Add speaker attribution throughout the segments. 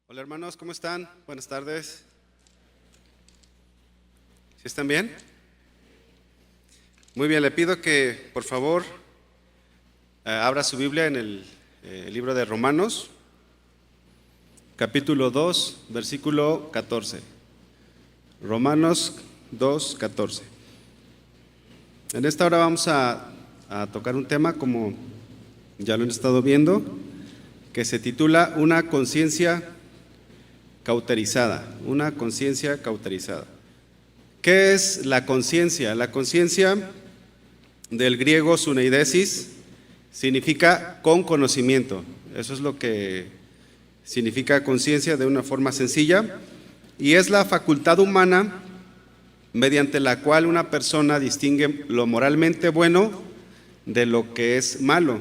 Speaker 1: Hola hermanos, ¿cómo están? Buenas tardes. ¿Sí están bien? Muy bien, le pido que por favor abra su Biblia en el libro de Romanos, capítulo 2, versículo 14. Romanos 2, 14. En esta hora vamos a tocar un tema, como ya lo han estado viendo, que se titula Una conciencia cauterizada. Una conciencia cauterizada. ¿Qué es la conciencia? La conciencia, del griego suneidesis, significa con conocimiento. Eso es lo que significa conciencia de una forma sencilla, y es la facultad humana mediante la cual una persona distingue lo moralmente bueno de lo que es malo.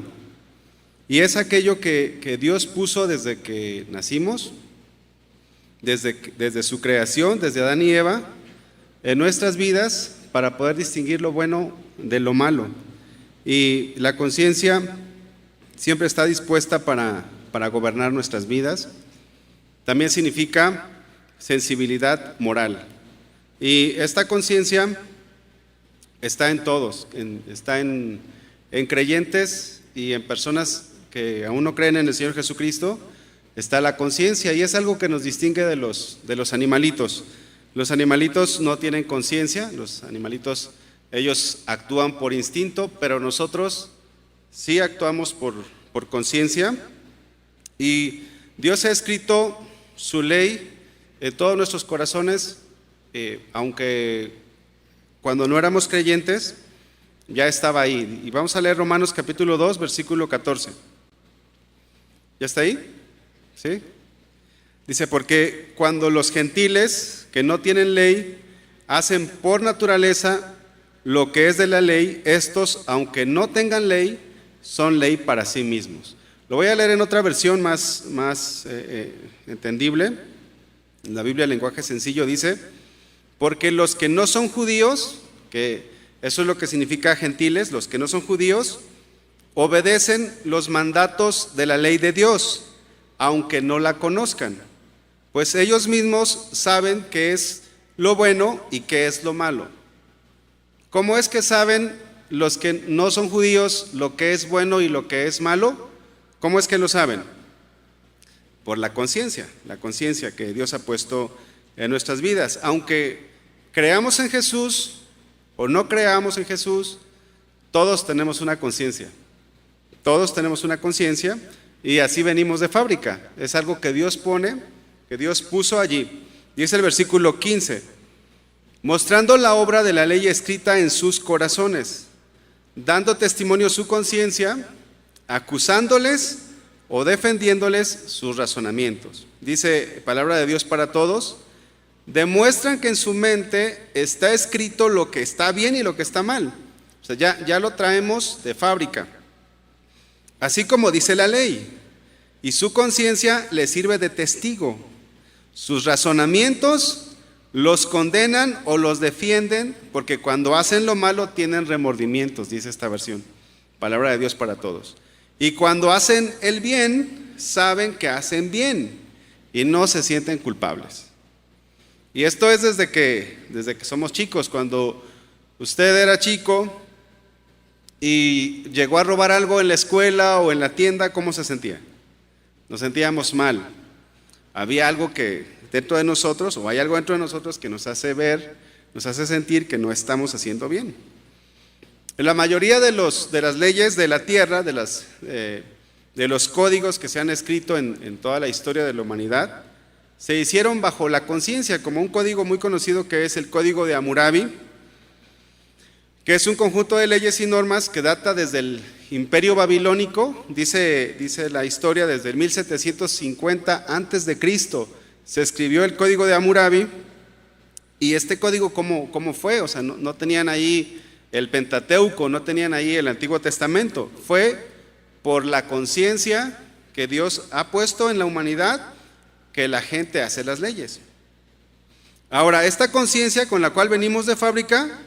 Speaker 1: Y es aquello que Dios puso desde que nacimos, desde su creación, desde Adán y Eva, en nuestras vidas, para poder distinguir lo bueno de lo malo. Y la conciencia siempre está dispuesta para gobernar nuestras vidas. También significa sensibilidad moral. Y esta conciencia está en todos, está en creyentes y en personas que aún no creen en el Señor Jesucristo. Está la conciencia, y es algo que nos distingue de los animalitos. Los animalitos no tienen conciencia, los animalitos, ellos actúan por instinto, pero nosotros sí actuamos por conciencia. Y Dios ha escrito su ley en todos nuestros corazones, aunque cuando no éramos creyentes ya estaba ahí. Y vamos a leer Romanos capítulo 2, versículo 14. ¿Ya está ahí? ¿Sí? Dice: porque cuando los gentiles que no tienen ley hacen por naturaleza lo que es de la ley, estos, aunque no tengan ley, son ley para sí mismos. Lo voy a leer en otra versión más entendible. En la Biblia, el lenguaje sencillo, dice: porque los que no son judíos, que eso es lo que significa gentiles, los que no son judíos, obedecen los mandatos de la ley de Dios, aunque no la conozcan, pues ellos mismos saben qué es lo bueno y qué es lo malo. ¿Cómo es que saben los que no son judíos lo que es bueno y lo que es malo? ¿Cómo es que lo saben? Por la conciencia que Dios ha puesto en nuestras vidas. Aunque creamos en Jesús o no creamos en Jesús, todos tenemos una conciencia. Todos tenemos una conciencia. Y así venimos de fábrica. Es algo que Dios pone, que Dios puso allí. Dice el versículo 15: mostrando la obra de la ley escrita en sus corazones, dando testimonio su conciencia, acusándoles o defendiéndoles sus razonamientos. Dice palabra de Dios para todos: demuestran que en su mente está escrito lo que está bien y lo que está mal. O sea, ya lo traemos de fábrica. Así como dice la ley, y su conciencia le sirve de testigo. Sus razonamientos los condenan o los defienden, porque cuando hacen lo malo tienen remordimientos, dice esta versión, palabra de Dios para todos. Y cuando hacen el bien, saben que hacen bien y no se sienten culpables. Y esto es desde que somos chicos. Cuando usted era chico y llegó a robar algo en la escuela o en la tienda, ¿cómo se sentía? Nos sentíamos mal. Había algo que dentro de nosotros, o hay algo dentro de nosotros que nos hace ver, nos hace sentir que no estamos haciendo bien. En la mayoría de las leyes de la tierra, de los códigos que se han escrito en toda la historia de la humanidad, se hicieron bajo la conciencia, como un código muy conocido que es el Código de Hammurabi, que es un conjunto de leyes y normas que data desde el Imperio Babilónico. Dice la historia, desde el 1750 antes de Cristo se escribió el Código de Hammurabi. Y este código, ¿cómo fue? O sea, no tenían ahí el Pentateuco, no tenían ahí el Antiguo Testamento. Fue por la conciencia que Dios ha puesto en la humanidad que la gente hace las leyes. Ahora, esta conciencia con la cual venimos de fábrica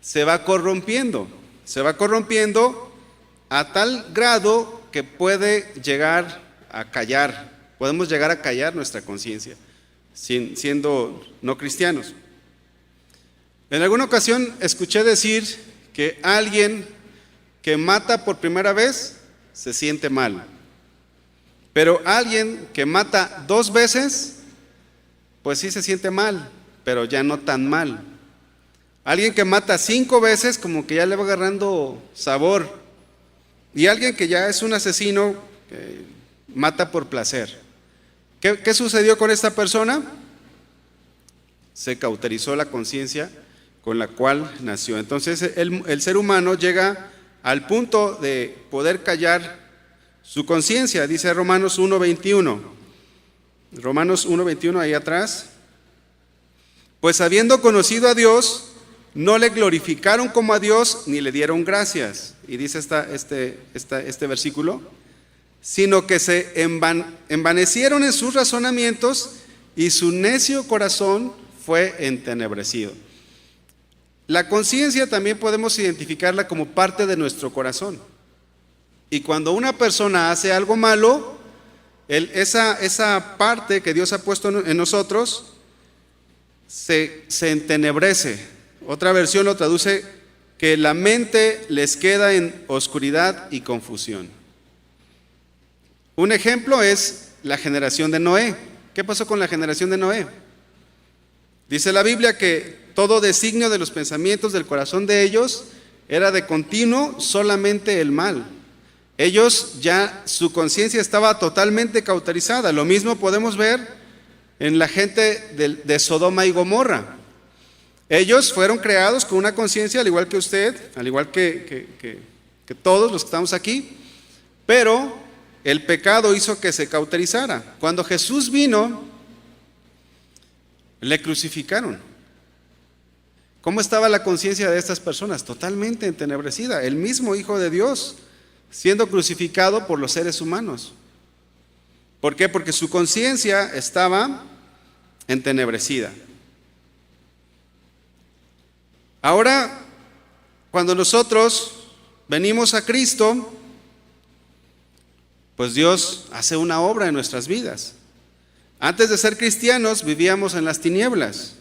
Speaker 1: se va corrompiendo a tal grado que puede llegar a callar podemos llegar a callar nuestra conciencia, siendo no cristianos. En alguna ocasión escuché decir que alguien que mata por primera vez se siente mal, pero alguien que mata 2 veces, pues sí se siente mal, pero ya no tan mal. Alguien que mata 5 veces, como que ya le va agarrando sabor. Y alguien que ya es un asesino, mata por placer. ¿Qué sucedió con esta persona? Se cauterizó la conciencia con la cual nació. Entonces el ser humano llega al punto de poder callar su conciencia. Dice Romanos 1:21. Romanos 1:21 ahí atrás. Pues habiendo conocido a Dios, no le glorificaron como a Dios ni le dieron gracias. Y dice este versículo, sino que se envanecieron en sus razonamientos y su necio corazón fue entenebrecido. La conciencia también podemos identificarla como parte de nuestro corazón. Y cuando una persona hace algo malo, esa parte que Dios ha puesto en nosotros se entenebrece. Otra versión lo traduce que la mente les queda en oscuridad y confusión. Un ejemplo es la generación de Noé. ¿Qué pasó con la generación de Noé? Dice la Biblia que todo designio de los pensamientos del corazón de ellos era de continuo solamente el mal. Ellos ya, su conciencia estaba totalmente cauterizada. Lo mismo podemos ver en la gente de Sodoma y Gomorra. Ellos fueron creados con una conciencia al igual que usted, al igual que todos los que estamos aquí, pero el pecado hizo que se cauterizara. Cuando Jesús vino, le crucificaron. ¿Cómo estaba la conciencia de estas personas? Totalmente entenebrecida. El mismo Hijo de Dios siendo crucificado por los seres humanos. ¿Por qué? Porque su conciencia estaba entenebrecida. Ahora, cuando nosotros venimos a Cristo, pues Dios hace una obra en nuestras vidas. Antes de ser cristianos vivíamos en las tinieblas.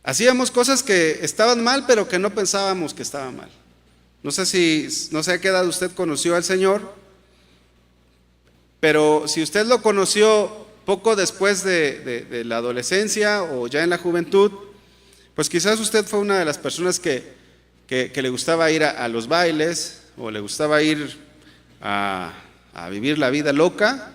Speaker 1: Hacíamos cosas que estaban mal, pero que no pensábamos que estaban mal. No sé a qué edad usted conoció al Señor, pero si usted lo conoció poco después de la adolescencia o ya en la juventud, pues quizás usted fue una de las personas que le gustaba ir a los bailes o le gustaba ir a vivir la vida loca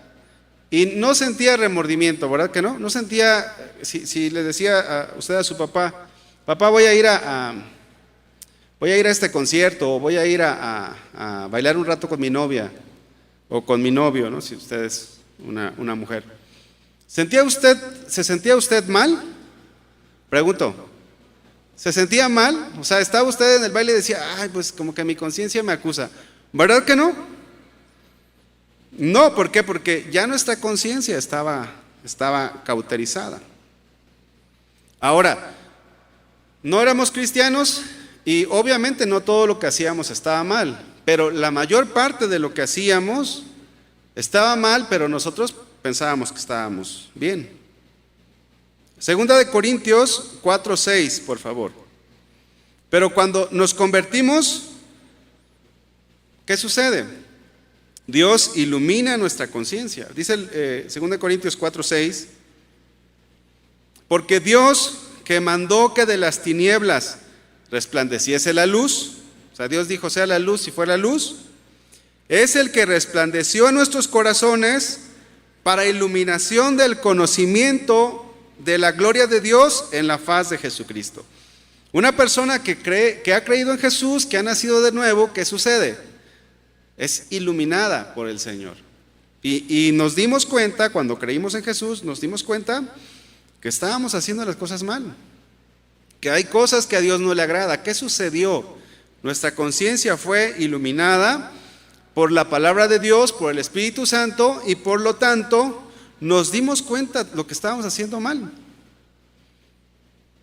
Speaker 1: y no sentía remordimiento, ¿verdad que no? No sentía, si le decía a usted a su papá, papá, voy a ir a este concierto o voy a ir a bailar un rato con mi novia o con mi novio, ¿no? Si usted es una mujer. ¿Se sentía usted mal? Pregunto. ¿Se sentía mal? O sea, estaba usted en el baile y decía, ay, pues como que mi conciencia me acusa. ¿Verdad que no? No, ¿por qué? Porque ya nuestra conciencia estaba cauterizada. Ahora, no éramos cristianos y obviamente no todo lo que hacíamos estaba mal, pero la mayor parte de lo que hacíamos estaba mal, pero nosotros pensábamos que estábamos bien. Segunda de Corintios 4:6, por favor. Pero cuando nos convertimos, ¿qué sucede? Dios ilumina nuestra conciencia. Dice Segunda de Corintios 4:6, porque Dios que mandó que de las tinieblas resplandeciese la luz, o sea, Dios dijo sea la luz y fue la luz, es el que resplandeció en nuestros corazones para iluminación del conocimiento de la gloria de Dios en la faz de Jesucristo. Una persona que ha creído en Jesús, que ha nacido de nuevo, ¿qué sucede? Es iluminada por el Señor. Y nos dimos cuenta, cuando creímos en Jesús, nos dimos cuenta que estábamos haciendo las cosas mal, que hay cosas que a Dios no le agrada. ¿Qué sucedió? Nuestra conciencia fue iluminada por la palabra de Dios, por el Espíritu Santo, y por lo tanto nos dimos cuenta de lo que estábamos haciendo mal.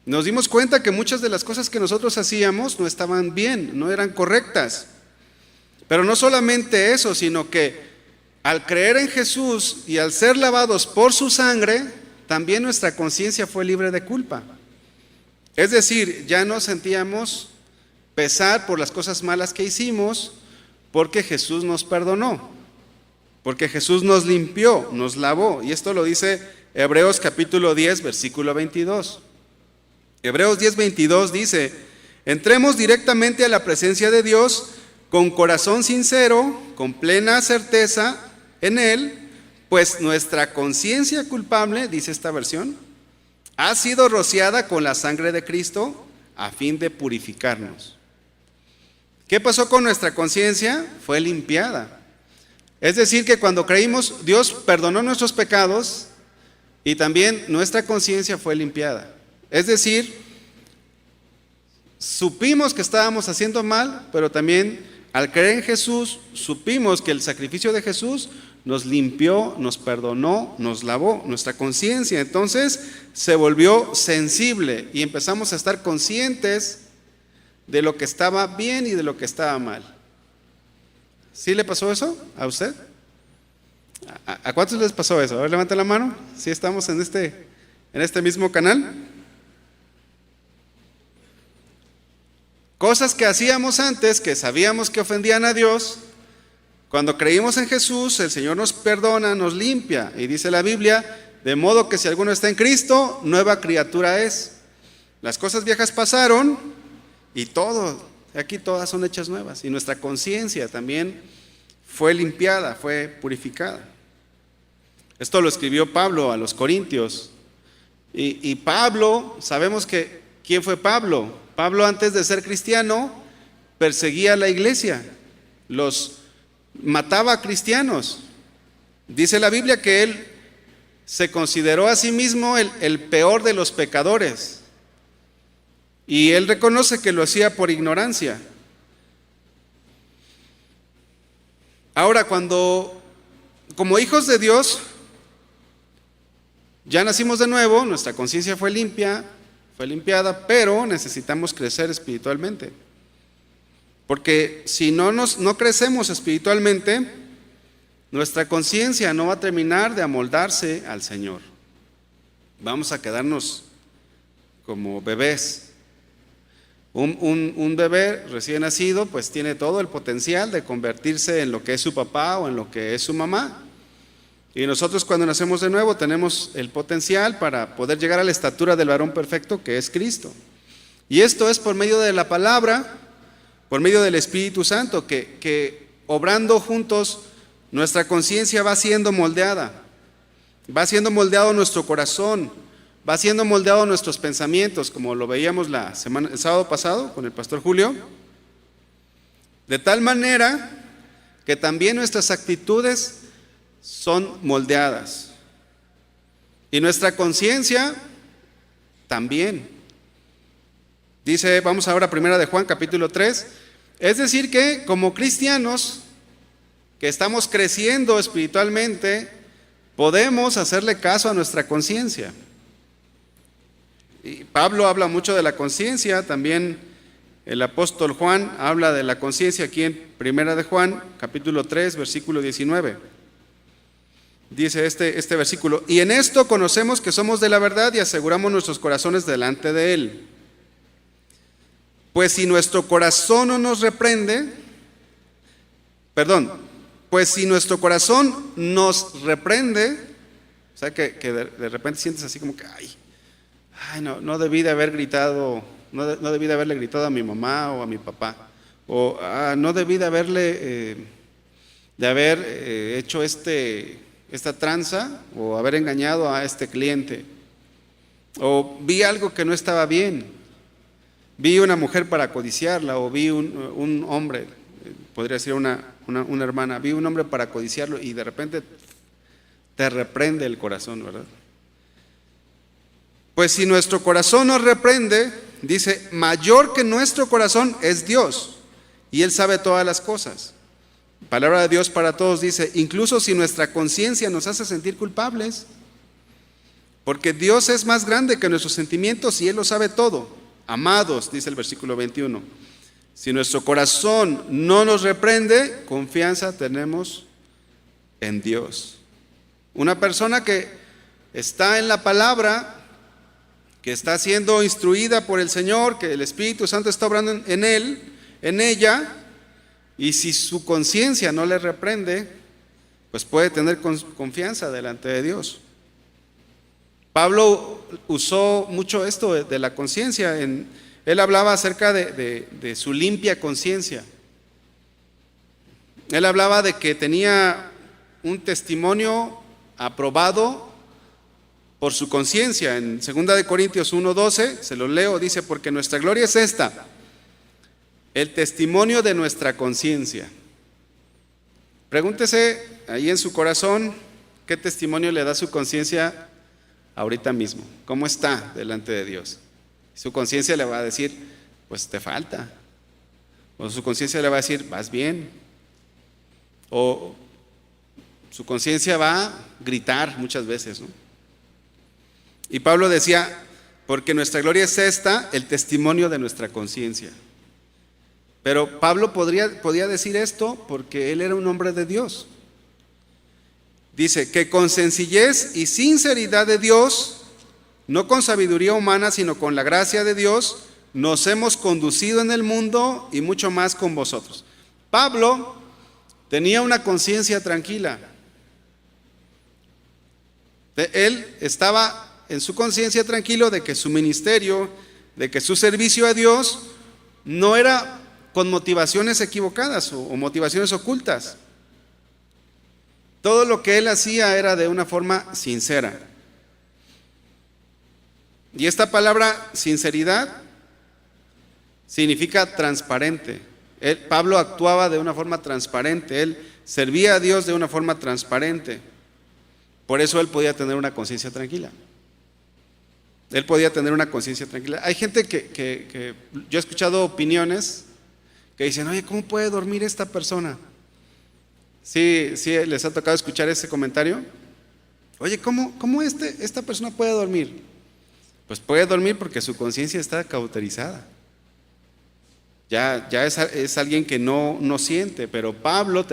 Speaker 1: Nos dimos cuenta que muchas de las cosas que nosotros hacíamos no estaban bien, no eran correctas. Pero no solamente eso, sino que al creer en Jesús y al ser lavados por su sangre, también nuestra conciencia fue libre de culpa. Es decir, ya no sentíamos pesar por las cosas malas que hicimos, porque Jesús nos perdonó, porque Jesús nos limpió, nos lavó. Y esto lo dice Hebreos capítulo 10, versículo 22. Hebreos 10, 22 dice: entremos directamente a la presencia de Dios con corazón sincero, con plena certeza en Él, pues nuestra conciencia culpable, dice esta versión, ha sido rociada con la sangre de Cristo a fin de purificarnos. ¿Qué pasó con nuestra conciencia? Fue limpiada. Es decir, que cuando creímos, Dios perdonó nuestros pecados y también nuestra conciencia fue limpiada. Es decir, supimos que estábamos haciendo mal, pero también al creer en Jesús, supimos que el sacrificio de Jesús nos limpió, nos perdonó, nos lavó nuestra conciencia. Entonces se volvió sensible y empezamos a estar conscientes de lo que estaba bien y de lo que estaba mal. ¿Sí le pasó eso a usted? ¿A cuántos les pasó eso? A ver, levanten la mano. ¿Sí estamos en este mismo canal? Cosas que hacíamos antes, que sabíamos que ofendían a Dios, cuando creímos en Jesús, el Señor nos perdona, nos limpia. Y dice la Biblia, de modo que si alguno está en Cristo, nueva criatura es. Las cosas viejas pasaron y aquí todas son hechas nuevas. Y nuestra conciencia también fue limpiada, fue purificada. Esto lo escribió Pablo a los Corintios. Y Pablo, sabemos que, ¿quién fue Pablo? Pablo, antes de ser cristiano, perseguía a la iglesia, mataba a cristianos. Dice la Biblia que él se consideró a sí mismo el peor de los pecadores. Y él reconoce que lo hacía por ignorancia. Ahora, como hijos de Dios, ya nacimos de nuevo, nuestra conciencia fue limpiada, pero necesitamos crecer espiritualmente. Porque si no crecemos espiritualmente, nuestra conciencia no va a terminar de amoldarse al Señor. Vamos a quedarnos como bebés. Un bebé recién nacido pues tiene todo el potencial de convertirse en lo que es su papá o en lo que es su mamá. Y nosotros cuando nacemos de nuevo tenemos el potencial para poder llegar a la estatura del varón perfecto que es Cristo. Y esto es por medio de la palabra, por medio del Espíritu Santo, que obrando juntos nuestra conciencia va siendo moldeada, va siendo moldeado nuestro corazón, va siendo moldeado nuestros pensamientos, como lo veíamos el sábado pasado con el pastor Julio, de tal manera que también nuestras actitudes son moldeadas y nuestra conciencia también. Dice, vamos ahora a 1 de Juan capítulo 3, es decir que como cristianos que estamos creciendo espiritualmente, podemos hacerle caso a nuestra conciencia. Y Pablo habla mucho de la conciencia, también el apóstol Juan habla de la conciencia aquí en 1 de Juan capítulo 3 versículo 19. Dice este versículo, y en esto conocemos que somos de la verdad y aseguramos nuestros corazones delante de Él. Pues si nuestro corazón no nos reprende, pues si nuestro corazón nos reprende, o sea que de repente sientes así como que, no debí de haber gritado, no debí de haberle gritado a mi mamá o a mi papá, o no debí de haberle, haber hecho esta tranza, o haber engañado a este cliente, o vi algo que no estaba bien, vi una mujer para codiciarla, o vi un hombre, podría ser una hermana, vi un hombre para codiciarlo y de repente te reprende el corazón, ¿verdad? Pues si nuestro corazón nos reprende, dice, mayor que nuestro corazón es Dios, y Él sabe todas las cosas. Palabra de Dios para todos dice, incluso si nuestra conciencia nos hace sentir culpables, porque Dios es más grande que nuestros sentimientos y Él lo sabe todo. Amados, dice el versículo 21, si nuestro corazón no nos reprende, confianza tenemos en Dios. Una persona que está en la palabra, que está siendo instruida por el Señor, que el Espíritu Santo está obrando en él, en ella, y si su conciencia no le reprende, pues puede tener confianza delante de Dios. Pablo usó mucho esto de la conciencia. Él hablaba acerca de su limpia conciencia. Él hablaba de que tenía un testimonio aprobado por su conciencia. En 2 Corintios 1:12, se lo leo, dice: porque nuestra gloria es esta, el testimonio de nuestra conciencia. Pregúntese ahí en su corazón, ¿qué testimonio le da su conciencia ahorita mismo? ¿Cómo está delante de Dios? Su conciencia le va a decir, pues te falta. O su conciencia le va a decir, vas bien. O su conciencia va a gritar muchas veces, ¿no? Y Pablo decía, porque nuestra gloria es esta, el testimonio de nuestra conciencia. Pero Pablo podía decir esto porque él era un hombre de Dios. Dice que con sencillez y sinceridad de Dios, no con sabiduría humana, sino con la gracia de Dios, nos hemos conducido en el mundo y mucho más con vosotros. Pablo tenía una conciencia tranquila. Él estaba en su conciencia tranquilo de que su ministerio, de que su servicio a Dios no era con motivaciones equivocadas o motivaciones ocultas. Todo lo que él hacía era de una forma sincera. Y esta palabra sinceridad significa transparente. Pablo actuaba de una forma transparente, él servía a Dios de una forma transparente. Por eso él podía tener una conciencia tranquila. Él podía tener una conciencia tranquila. Hay gente que yo he escuchado opiniones que dicen, oye, ¿cómo puede dormir esta persona? Sí, les ha tocado escuchar ese comentario. Oye, ¿cómo esta persona puede dormir? Pues puede dormir porque su conciencia está cauterizada. Ya es alguien que no siente, pero Pablo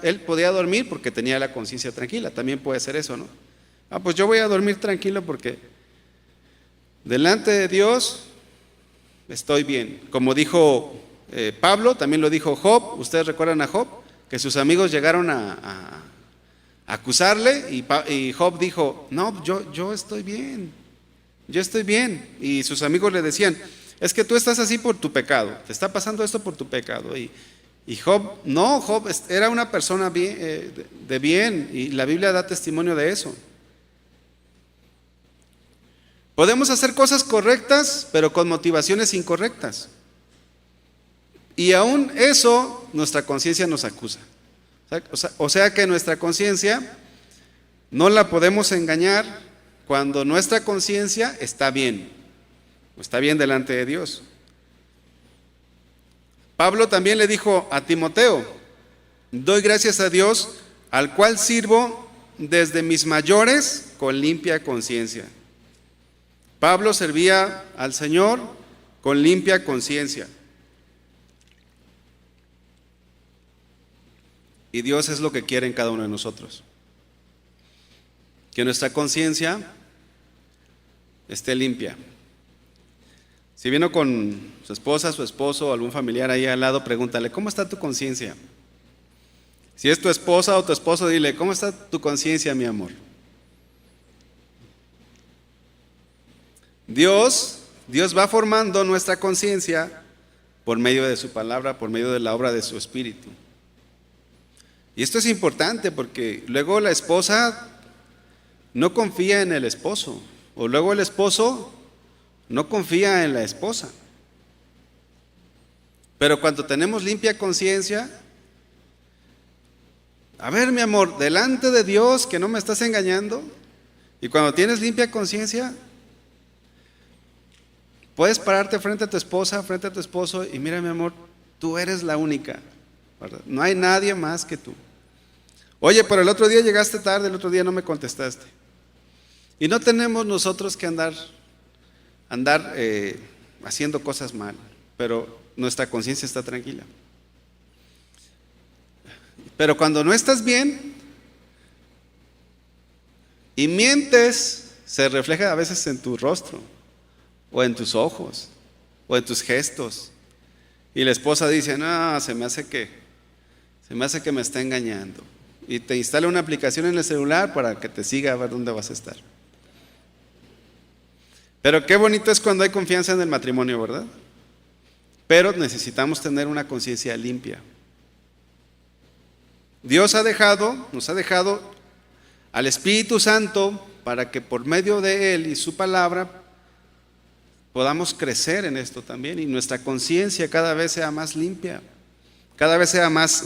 Speaker 1: él podía dormir porque tenía la conciencia tranquila. También puede ser eso, ¿no? Pues yo voy a dormir tranquilo porque delante de Dios estoy bien. Como dijo Pablo, también lo dijo Job. Ustedes recuerdan a Job, que sus amigos llegaron a acusarle y Job dijo, no, yo estoy bien, yo estoy bien. Y sus amigos le decían, es que tú estás así por tu pecado, te está pasando esto por tu pecado. Y Job era una persona de bien, y la Biblia da testimonio de eso. Podemos hacer cosas correctas, pero con motivaciones incorrectas. Y aún eso, nuestra conciencia nos acusa. O sea que nuestra conciencia no la podemos engañar cuando nuestra conciencia está bien delante de Dios. Pablo también le dijo a Timoteo, doy gracias a Dios, al cual sirvo desde mis mayores con limpia conciencia. Pablo servía al Señor con limpia conciencia. Y Dios es lo que quiere en cada uno de nosotros. Que nuestra conciencia esté limpia. Si vino con su esposa, su esposo o algún familiar ahí al lado, pregúntale, ¿cómo está tu conciencia? Si es tu esposa o tu esposo, dile, ¿cómo está tu conciencia, mi amor? Dios va formando nuestra conciencia por medio de su palabra, por medio de la obra de su Espíritu. Y esto es importante porque luego la esposa no confía en el esposo, o luego el esposo no confía en la esposa. Pero cuando tenemos limpia conciencia, a ver, mi amor, delante de Dios que no me estás engañando, y cuando tienes limpia conciencia, puedes pararte frente a tu esposa, frente a tu esposo, y mira, mi amor, tú eres la única, ¿verdad? No hay nadie más que tú. Oye, pero el otro día llegaste tarde, el otro día no me contestaste. Y no tenemos nosotros que andar haciendo cosas mal, pero nuestra conciencia está tranquila. Pero cuando no estás bien, y mientes, se refleja a veces en tu rostro, o en tus ojos, o en tus gestos. Y la esposa dice, no, se me hace que me está engañando. Y te instala una aplicación en el celular para que te siga a ver dónde vas a estar. Pero qué bonito es cuando hay confianza en el matrimonio, ¿verdad? Pero necesitamos tener una conciencia limpia. Dios nos ha dejado al Espíritu Santo para que por medio de Él y su palabra podamos crecer en esto también y nuestra conciencia cada vez sea más limpia, cada vez sea más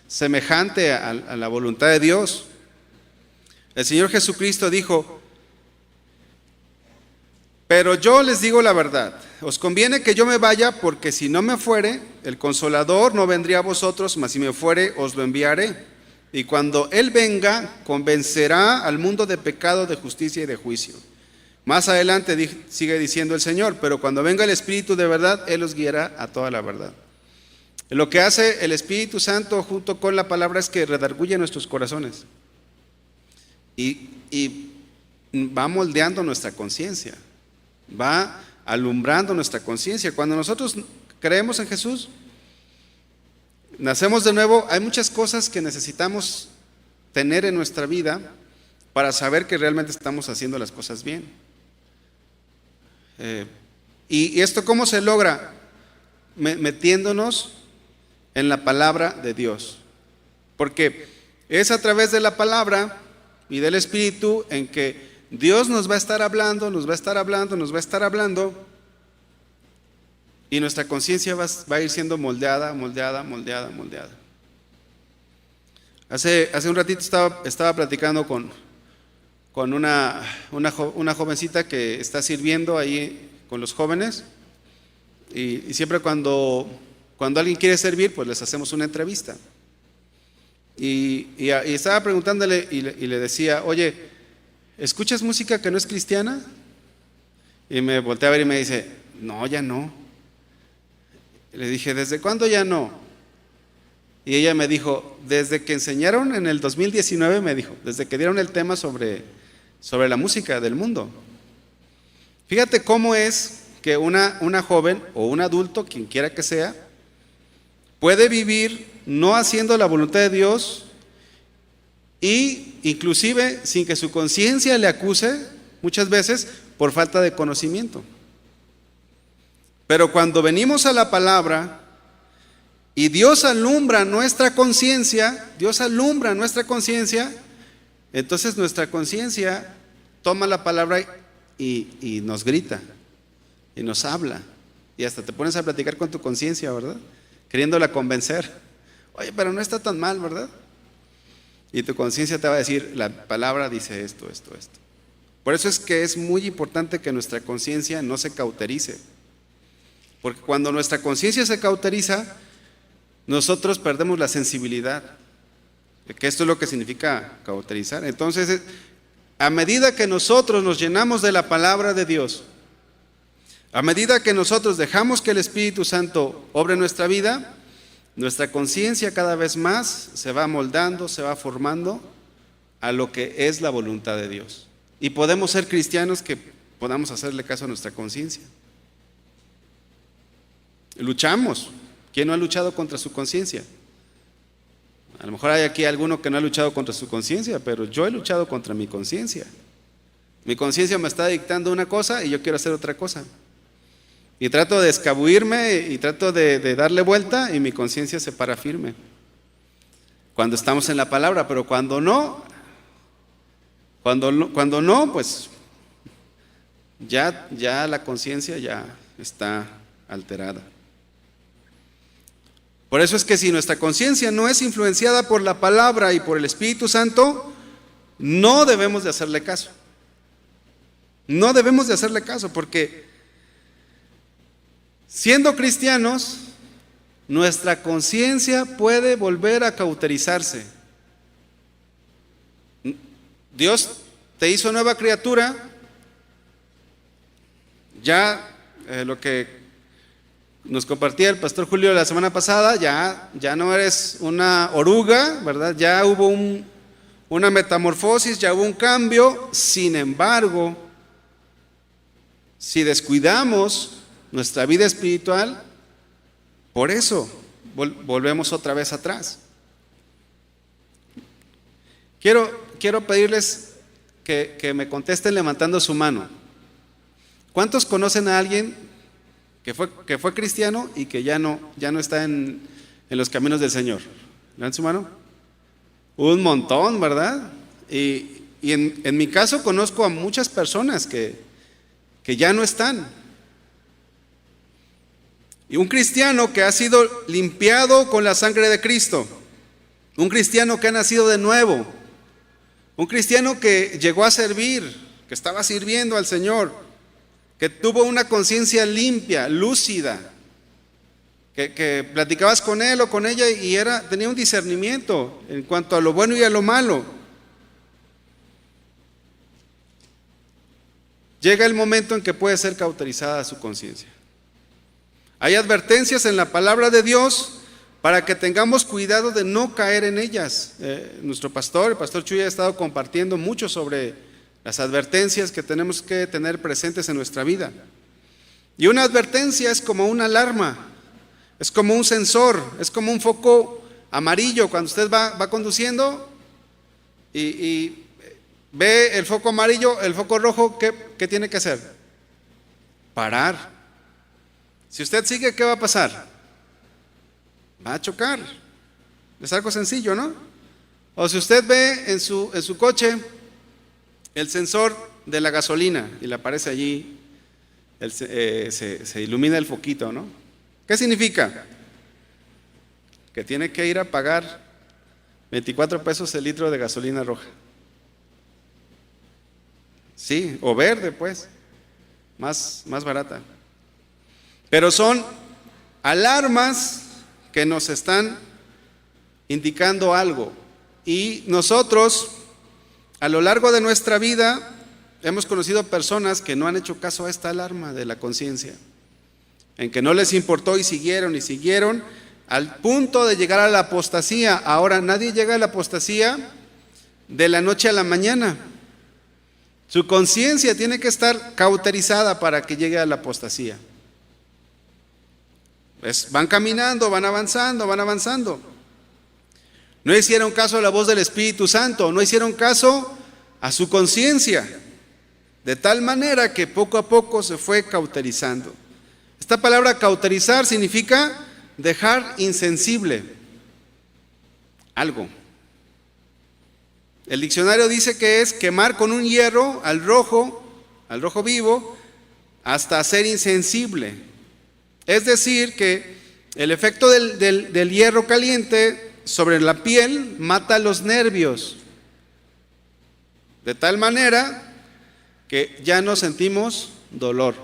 Speaker 1: semejante a la voluntad de Dios. El Señor Jesucristo dijo, pero yo les digo la verdad, os conviene que yo me vaya, porque si no me fuere, el Consolador no vendría a vosotros, mas si me fuere, os lo enviaré. Y cuando Él venga, convencerá al mundo de pecado, de justicia y de juicio. Más adelante sigue diciendo el Señor, pero cuando venga el Espíritu de verdad, Él os guiará a toda la verdad. Lo que hace el Espíritu Santo junto con la palabra es que redarguye nuestros corazones y va moldeando nuestra conciencia, va alumbrando nuestra conciencia. Cuando nosotros creemos en Jesús, nacemos de nuevo, hay muchas cosas que necesitamos tener en nuestra vida para saber que realmente estamos haciendo las cosas bien. ¿Y esto cómo se logra? Metiéndonos en la palabra de Dios. Porque es a través de la palabra y del Espíritu en que Dios nos va a estar hablando, nos va a estar hablando, nos va a estar hablando, y nuestra conciencia va a ir siendo moldeada. Hace un ratito estaba platicando con una jovencita que está sirviendo ahí con los jóvenes, y siempre cuando alguien quiere servir, pues les hacemos una entrevista. Y estaba preguntándole y le decía, oye, ¿escuchas música que no es cristiana? Y me volteé a ver y me dice, no, ya no. Le dije, ¿desde cuándo ya no? Y ella me dijo, desde que enseñaron en el 2019, me dijo, desde que dieron el tema sobre la música del mundo. Fíjate cómo es que una joven o un adulto, quien quiera que sea, puede vivir no haciendo la voluntad de Dios y inclusive sin que su conciencia le acuse muchas veces por falta de conocimiento. Pero cuando venimos a la palabra y Dios alumbra nuestra conciencia, entonces nuestra conciencia toma la palabra y nos grita y nos habla, y hasta te pones a platicar con tu conciencia, ¿verdad? Queriéndola convencer. Oye, pero no está tan mal, ¿verdad? Y tu conciencia te va a decir, la palabra dice esto. Por eso es que es muy importante que nuestra conciencia no se cauterice. Porque cuando nuestra conciencia se cauteriza, nosotros perdemos la sensibilidad. Que esto es lo que significa cauterizar. Entonces, a medida que nosotros nos llenamos de la palabra de Dios, a medida que nosotros dejamos que el Espíritu Santo obre en nuestra vida, nuestra conciencia cada vez más se va moldando, se va formando a lo que es la voluntad de Dios. Y podemos ser cristianos que podamos hacerle caso a nuestra conciencia. Luchamos. ¿Quién no ha luchado contra su conciencia? A lo mejor hay aquí alguno que no ha luchado contra su conciencia, pero yo he luchado contra mi conciencia. Mi conciencia me está dictando una cosa y yo quiero hacer otra cosa. Y trato de escabuirme y trato de darle vuelta y mi conciencia se para firme. Cuando estamos en la palabra, pero cuando no, pues ya la conciencia ya está alterada. Por eso es que si nuestra conciencia no es influenciada por la palabra y por el Espíritu Santo, no debemos de hacerle caso. No debemos de hacerle caso, porque siendo cristianos, nuestra conciencia puede volver a cauterizarse. Dios te hizo nueva criatura, ya lo que nos compartía el pastor Julio la semana pasada, ya no eres una oruga, ¿verdad? Ya hubo un una metamorfosis, ya hubo un cambio. Sin embargo, si descuidamos nuestra vida espiritual, por eso volvemos otra vez atrás. Quiero pedirles que me contesten levantando su mano. ¿Cuántos conocen a alguien que fue cristiano y que ya no está en los caminos del Señor? ¿Levanten su mano? Un montón, ¿verdad? Y en mi caso conozco a muchas personas que ya no están. Y un cristiano que ha sido limpiado con la sangre de Cristo, un cristiano que ha nacido de nuevo, un cristiano que llegó a servir, que estaba sirviendo al Señor, que tuvo una conciencia limpia, lúcida, que platicabas con él o con ella y tenía un discernimiento en cuanto a lo bueno y a lo malo. Llega el momento en que puede ser cauterizada su conciencia. Hay advertencias en la palabra de Dios para que tengamos cuidado de no caer en ellas. Nuestro pastor, el pastor Chuy, ha estado compartiendo mucho sobre las advertencias que tenemos que tener presentes en nuestra vida. Y una advertencia es como una alarma, es como un sensor, es como un foco amarillo. Cuando usted va conduciendo y ve el foco amarillo, el foco rojo, ¿qué tiene que hacer? Parar. Si usted sigue, ¿qué va a pasar? Va a chocar. Es algo sencillo, ¿no? O si usted ve en su coche el sensor de la gasolina y le aparece allí, se ilumina el foquito, ¿no? ¿Qué significa? Que tiene que ir a pagar 24 pesos el litro de gasolina roja. Sí, o verde, pues, más barata. Pero son alarmas que nos están indicando algo. Y nosotros, a lo largo de nuestra vida, hemos conocido personas que no han hecho caso a esta alarma de la conciencia, en que no les importó y siguieron, al punto de llegar a la apostasía. Ahora, nadie llega a la apostasía de la noche a la mañana. Su conciencia tiene que estar cauterizada para que llegue a la apostasía. Van caminando, van avanzando. No hicieron caso a la voz del Espíritu Santo, no hicieron caso a su conciencia, de tal manera que poco a poco se fue cauterizando. Esta palabra cauterizar significa dejar insensible algo. El diccionario dice que es quemar con un hierro al rojo vivo, hasta hacer insensible. Es decir, que el efecto del hierro caliente sobre la piel mata los nervios, de tal manera que ya no sentimos dolor.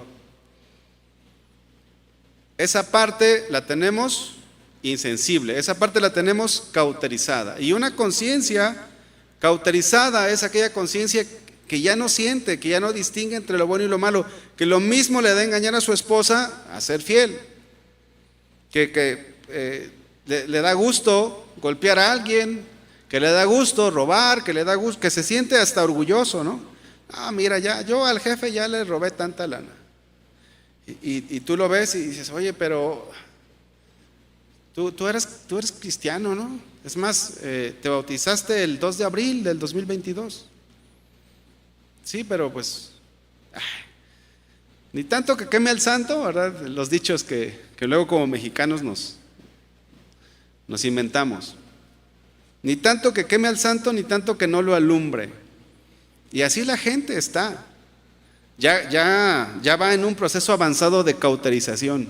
Speaker 1: Esa parte la tenemos insensible, esa parte la tenemos cauterizada. Y una conciencia cauterizada es aquella conciencia que ya no siente, que ya no distingue entre lo bueno y lo malo, que lo mismo le da engañar a su esposa a ser fiel, que le da gusto golpear a alguien, que le da gusto robar, que le da gusto, que se siente hasta orgulloso, ¿no? Ah, mira, yo al jefe ya le robé tanta lana. Y tú lo ves y dices, oye, pero tú eres cristiano, ¿no? Es más, te bautizaste el 2 de abril del 2022. Sí, pero pues, ni tanto que queme al santo, ¿verdad? Los dichos que luego como mexicanos nos inventamos. Ni tanto que queme al santo, ni tanto que no lo alumbre. Y así la gente está. Ya va en un proceso avanzado de cauterización.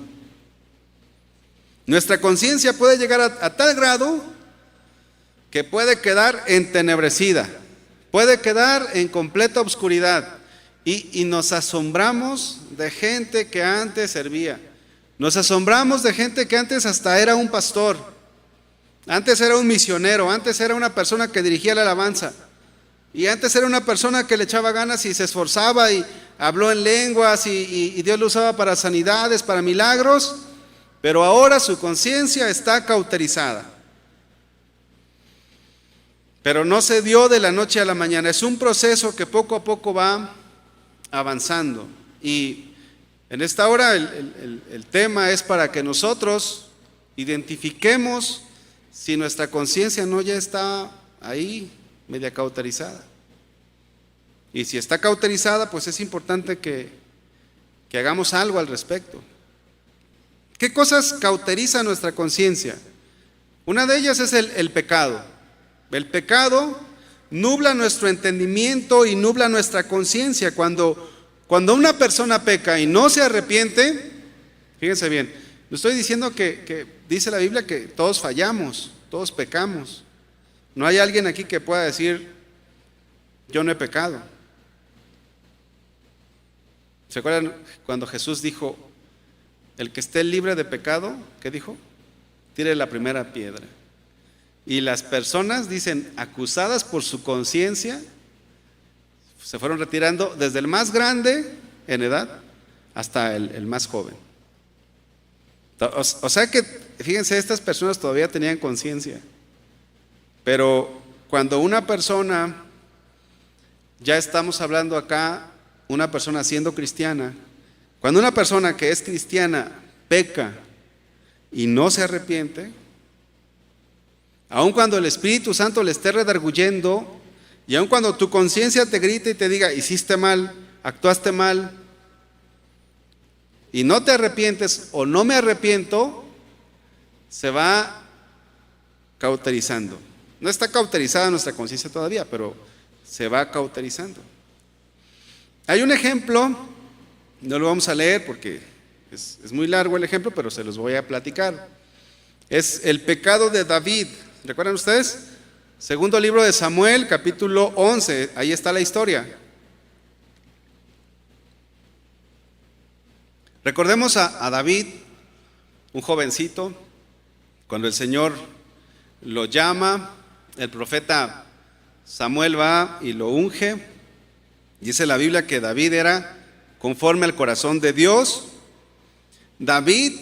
Speaker 1: Nuestra conciencia puede llegar a tal grado que puede quedar entenebrecida, puede quedar en completa oscuridad, y nos asombramos de gente que antes servía, nos asombramos de gente que antes hasta era un pastor, antes era un misionero, antes era una persona que dirigía la alabanza, y antes era una persona que le echaba ganas y se esforzaba y habló en lenguas y Dios lo usaba para sanidades, para milagros, pero ahora su conciencia está cauterizada. Pero no se dio de la noche a la mañana. Es un proceso que poco a poco va avanzando. Y en esta hora el tema es para que nosotros identifiquemos si nuestra conciencia no ya está ahí media cauterizada. Y si está cauterizada, pues es importante que hagamos algo al respecto. ¿Qué cosas cauterizan nuestra conciencia? Una de ellas es el pecado. El pecado nubla nuestro entendimiento y nubla nuestra conciencia. Cuando una persona peca y no se arrepiente, fíjense bien, no estoy diciendo que dice la Biblia que todos fallamos, todos pecamos. No hay alguien aquí que pueda decir, yo no he pecado. ¿Se acuerdan cuando Jesús dijo, el que esté libre de pecado, ¿qué dijo? Tire la primera piedra. Y las personas, dicen, acusadas por su conciencia, se fueron retirando desde el más grande en edad hasta el más joven. O sea que, fíjense, estas personas todavía tenían conciencia. Pero cuando una persona, ya estamos hablando acá, una persona siendo cristiana, cuando una persona que es cristiana peca y no se arrepiente, aun cuando el Espíritu Santo le esté redarguyendo, y aun cuando tu conciencia te grite y te diga, hiciste mal, actuaste mal, y no te arrepientes o no me arrepiento, se va cauterizando. No está cauterizada nuestra conciencia todavía, pero se va cauterizando. Hay un ejemplo, no lo vamos a leer porque es muy largo el ejemplo, pero se los voy a platicar. Es el pecado de David. ¿Recuerdan ustedes? Segundo libro de Samuel, capítulo 11, ahí está la historia. Recordemos a David, un jovencito, cuando el Señor lo llama, el profeta Samuel va y lo unge. Dice la Biblia que David era conforme al corazón de Dios. David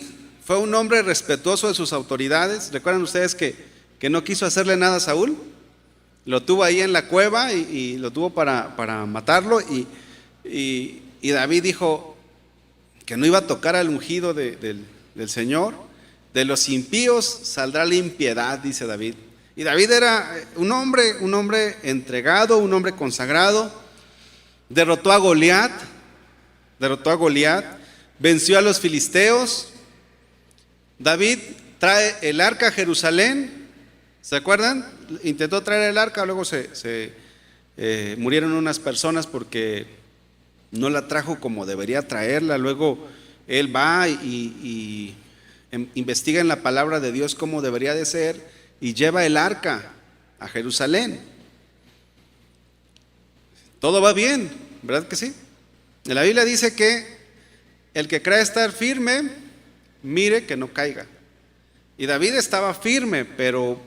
Speaker 1: fue un hombre respetuoso de sus autoridades. ¿Recuerdan ustedes que no quiso hacerle nada a Saúl? Lo tuvo ahí en la cueva y lo tuvo para matarlo. Y David dijo que no iba a tocar al ungido del Señor. De los impíos saldrá la impiedad, dice David. Y David era un hombre entregado, un hombre consagrado. Derrotó a Goliat, venció a los filisteos. David trae el arca a Jerusalén, ¿se acuerdan? Intentó traer el arca, luego murieron unas personas porque no la trajo como debería traerla. Luego él va y investiga en la palabra de Dios cómo debería de ser y lleva el arca a Jerusalén. Todo va bien, ¿verdad que sí? La Biblia dice que el que cree estar firme, mire que no caiga. Y David estaba firme, pero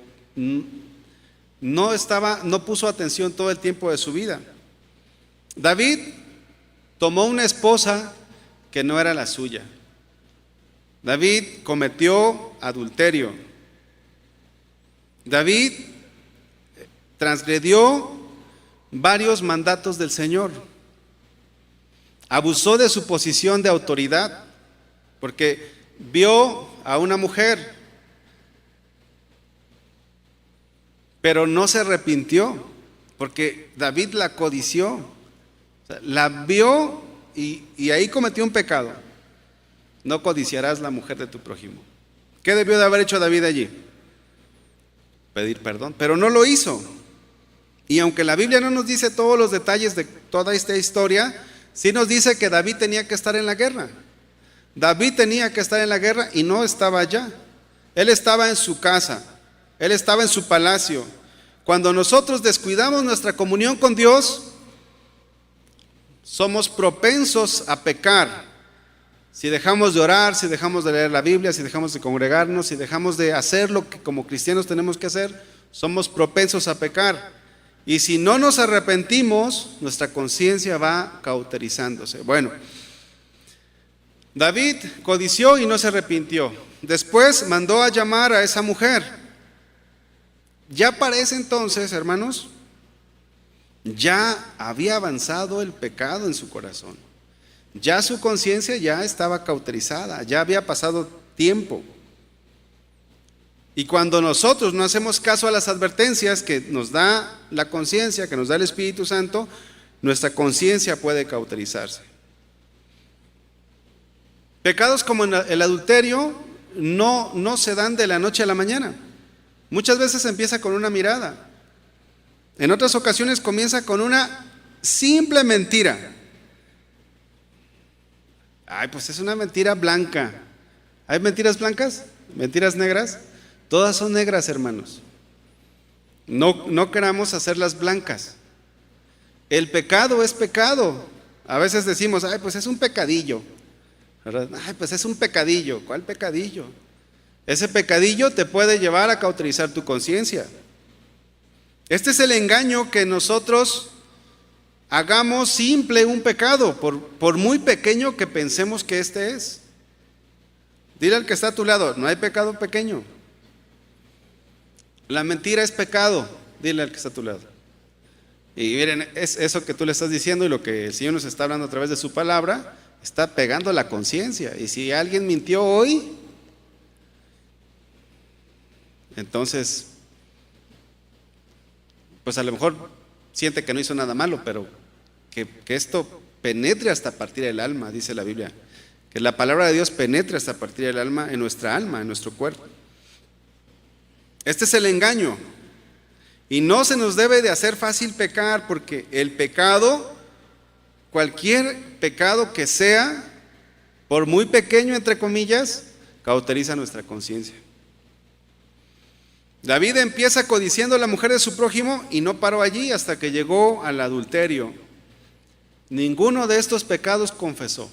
Speaker 1: no puso atención todo el tiempo de su vida. David tomó una esposa que no era la suya. David cometió adulterio. David transgredió varios mandatos del Señor. Abusó de su posición de autoridad, porque vio a una mujer, pero no se arrepintió, porque David la codició. O sea, la vio y ahí cometió un pecado. No codiciarás la mujer de tu prójimo. ¿Qué debió de haber hecho David allí? Pedir perdón, pero no lo hizo. Y aunque la Biblia no nos dice todos los detalles de toda esta historia, sí nos dice que David tenía que estar en la guerra. David tenía que estar en la guerra y no estaba allá. Él estaba en su casa, él estaba en su palacio. Cuando nosotros descuidamos nuestra comunión con Dios, somos propensos a pecar. Si dejamos de orar, si dejamos de leer la Biblia, si dejamos de congregarnos, si dejamos de hacer lo que como cristianos tenemos que hacer, somos propensos a pecar. Y si no nos arrepentimos, nuestra conciencia va cauterizándose. Bueno, David codició y no se arrepintió. Después mandó a llamar a esa mujer. Ya para ese entonces, hermanos, ya había avanzado el pecado en su corazón. Ya su conciencia ya estaba cauterizada, ya había pasado tiempo. Y cuando nosotros no hacemos caso a las advertencias que nos da la conciencia, que nos da el Espíritu Santo, nuestra conciencia puede cauterizarse. Pecados como el adulterio no se dan de la noche a la mañana. Muchas veces empieza con una mirada. En otras ocasiones comienza con una simple mentira. Ay, pues es una mentira blanca. ¿Hay mentiras blancas? ¿Mentiras negras? Todas son negras, hermanos. No queramos hacerlas blancas. El pecado es pecado. A veces decimos, ay, pues es un pecadillo, ¿verdad? Ay, pues es un pecadillo. ¿Cuál pecadillo? Ese pecadillo te puede llevar a cauterizar tu conciencia. Este es el engaño, que nosotros hagamos simple un pecado, por muy pequeño que pensemos que este es. Dile al que está a tu lado, no hay pecado pequeño. La mentira es pecado, dile al que está a tu lado. Y miren, es eso que tú le estás diciendo y lo que el Señor nos está hablando a través de su palabra, está pegando a la conciencia. Y si alguien mintió hoy, entonces, pues a lo mejor siente que no hizo nada malo, pero que esto penetre hasta partir del alma, dice la Biblia. Que la palabra de Dios penetre hasta partir del alma, en nuestro cuerpo. Este es el engaño. Y no se nos debe de hacer fácil pecar, porque el pecado, cualquier pecado que sea, por muy pequeño entre comillas, cauteriza nuestra conciencia. David empieza codiciando a la mujer de su prójimo y no paró allí hasta que llegó al adulterio. Ninguno de estos pecados confesó.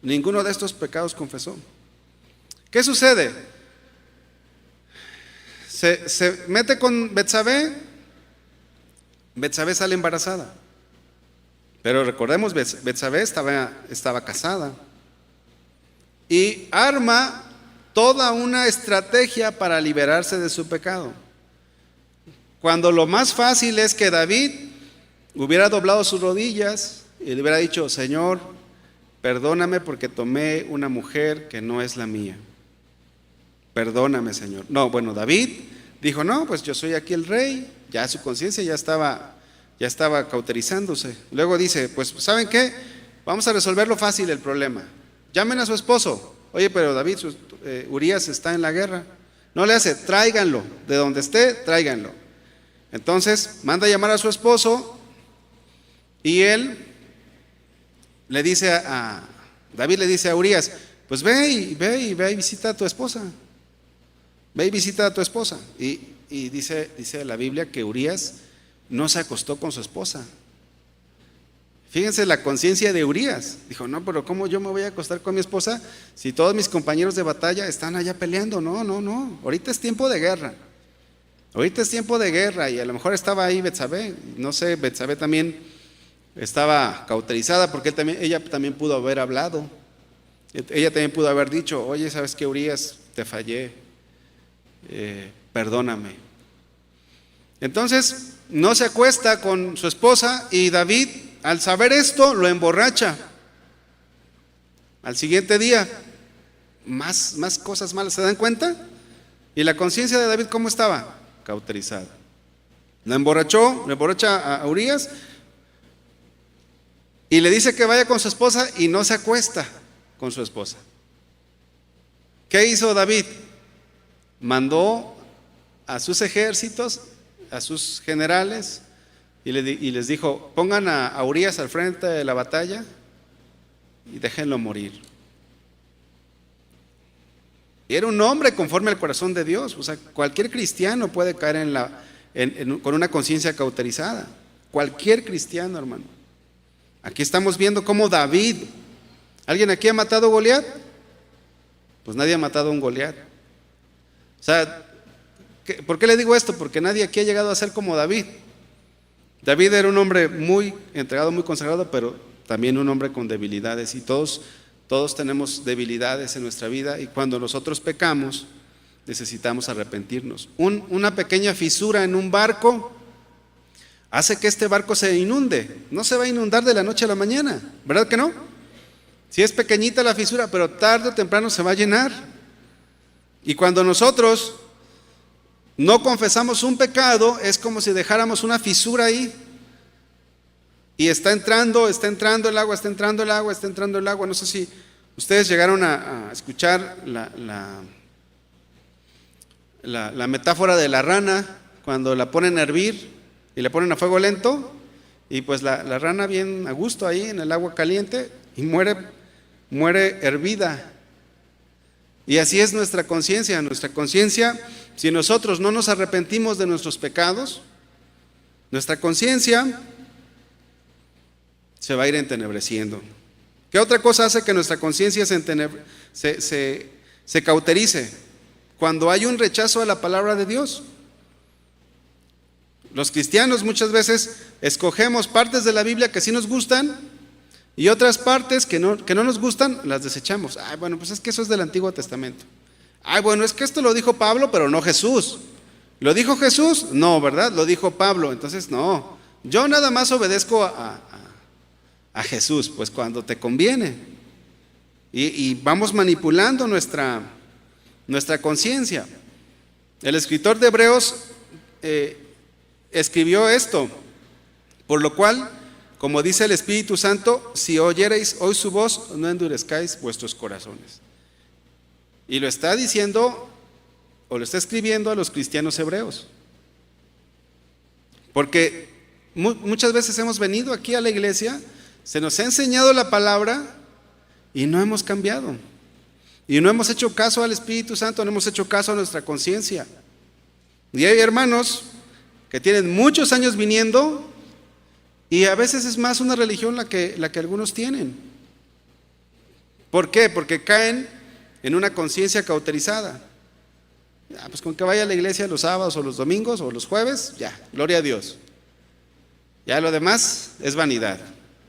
Speaker 1: Ninguno de estos pecados confesó. ¿Qué sucede? Se mete con Betsabé. Betsabé sale embarazada. Pero recordemos, Betsabé estaba casada. Y arma toda una estrategia para liberarse de su pecado. Cuando lo más fácil es que David hubiera doblado sus rodillas y le hubiera dicho, Señor, perdóname porque tomé una mujer que no es la mía. Perdóname, Señor. No, bueno, David dijo, no, pues yo soy aquí el rey. Ya su conciencia ya estaba cauterizándose. Luego dice, pues ¿saben qué? Vamos a resolverlo fácil el problema. Llamen a su esposo. Oye, pero David, Urías está en la guerra. No le hace, tráiganlo. De donde esté, tráiganlo. Entonces, manda a llamar a su esposo y él le dice David le dice a Urías, pues ve y visita a tu esposa. Ve y visita a tu esposa. Y dice la Biblia que Urías no se acostó con su esposa. Fíjense la conciencia de Urías. Dijo, no, pero ¿cómo yo me voy a acostar con mi esposa si todos mis compañeros de batalla están allá peleando? No. Ahorita es tiempo de guerra. Ahorita es tiempo de guerra. Y a lo mejor estaba ahí Betsabé. No sé, Betsabé también estaba cauterizada porque ella también pudo haber hablado. Ella también pudo haber dicho, oye, ¿sabes qué, Urías? Te fallé. Perdóname. Entonces, no se acuesta con su esposa y David, al saber esto, lo emborracha. Al siguiente día, más cosas malas. ¿Se dan cuenta? ¿Y la conciencia de David cómo estaba? Cauterizada. Lo emborracha a Urías y le dice que vaya con su esposa y no se acuesta con su esposa. ¿Qué hizo David? Mandó a sus ejércitos, a sus generales, y les dijo, pongan a Urías al frente de la batalla y déjenlo morir. Y era un hombre conforme al corazón de Dios. O sea, cualquier cristiano puede caer con una conciencia cauterizada. Cualquier cristiano, hermano. Aquí estamos viendo cómo David, ¿alguien aquí ha matado a Goliat? Pues nadie ha matado a un Goliat. O sea, ¿por qué le digo esto? Porque nadie aquí ha llegado a ser como David. David era un hombre muy entregado, muy consagrado, pero también un hombre con debilidades. Y todos tenemos debilidades en nuestra vida. Y cuando nosotros pecamos, necesitamos arrepentirnos. Una pequeña fisura en un barco hace que este barco se inunde. No se va a inundar de la noche a la mañana, ¿verdad que no? Si es pequeñita la fisura, pero tarde o temprano se va a llenar. Y cuando nosotros no confesamos un pecado, es como si dejáramos una fisura ahí. Y está entrando el agua, está entrando el agua, está entrando el agua. No sé si ustedes llegaron a escuchar la metáfora de la rana, cuando la ponen a hervir y la ponen a fuego lento, y pues la rana bien a gusto ahí en el agua caliente y muere hervida. Y así es nuestra conciencia. Nuestra conciencia, si nosotros no nos arrepentimos de nuestros pecados, nuestra conciencia se va a ir entenebreciendo. ¿Qué otra cosa hace que nuestra conciencia se cauterice? Cuando hay un rechazo a la palabra de Dios. Los cristianos muchas veces escogemos partes de la Biblia que sí nos gustan y otras partes que no nos gustan las desechamos. Bueno, pues es que eso es del Antiguo Testamento. Bueno, es que esto lo dijo Pablo, pero no Jesús. ¿Lo dijo Jesús? No, ¿verdad? Lo dijo Pablo. Entonces, no. Yo nada más obedezco a Jesús, pues cuando te conviene. Y vamos manipulando nuestra conciencia. El escritor de Hebreos escribió esto: por lo cual, como dice el Espíritu Santo, si oyereis hoy su voz, no endurezcáis vuestros corazones. Y lo está diciendo, o lo está escribiendo a los cristianos hebreos. Porque muchas veces hemos venido aquí a la iglesia, se nos ha enseñado la palabra y no hemos cambiado. Y no hemos hecho caso al Espíritu Santo, no hemos hecho caso a nuestra conciencia. Y hay hermanos que tienen muchos años viniendo y a veces es más una religión la que algunos tienen. ¿Por qué? Porque caen en una conciencia cauterizada. Pues con que vaya a la iglesia los sábados o los domingos o los jueves, ya, gloria a Dios. Ya lo demás es vanidad,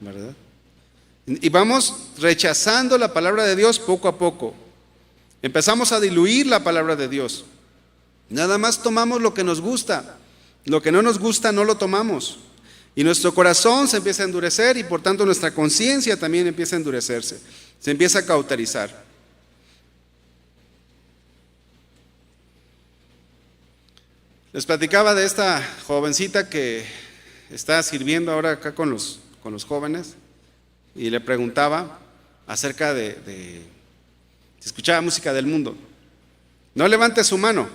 Speaker 1: ¿verdad? Y vamos rechazando la palabra de Dios poco a poco. Empezamos a diluir la palabra de Dios. Nada más tomamos lo que nos gusta. Lo que no nos gusta no lo tomamos. Y nuestro corazón se empieza a endurecer y por tanto nuestra conciencia también empieza a endurecerse. Se empieza a cauterizar. Les platicaba de esta jovencita que está sirviendo ahora acá con los jóvenes y le preguntaba acerca de si escuchaba música del mundo. No levante su mano,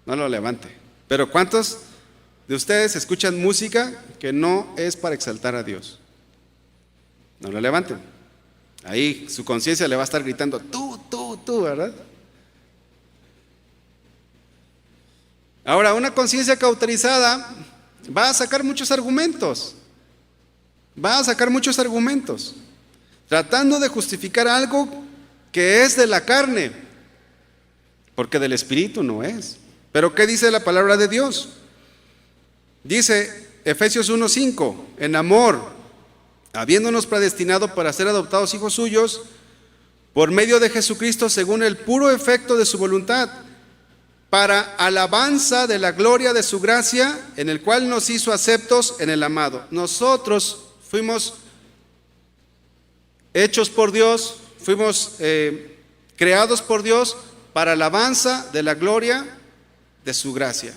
Speaker 1: no lo levante. Pero ¿cuántos de ustedes escuchan música que no es para exaltar a Dios? No lo levanten. Ahí su conciencia le va a estar gritando, tú, ¿verdad? Ahora, una conciencia cauterizada va a sacar muchos argumentos. Tratando de justificar algo que es de la carne, porque del Espíritu no es. Pero ¿qué dice la palabra de Dios? Dice Efesios 1:5, en amor, habiéndonos predestinado para ser adoptados hijos suyos, por medio de Jesucristo, según el puro efecto de su voluntad, para alabanza de la gloria de su gracia, en el cual nos hizo aceptos en el amado. Nosotros fuimos hechos por Dios, fuimos creados por Dios para alabanza de la gloria de su gracia.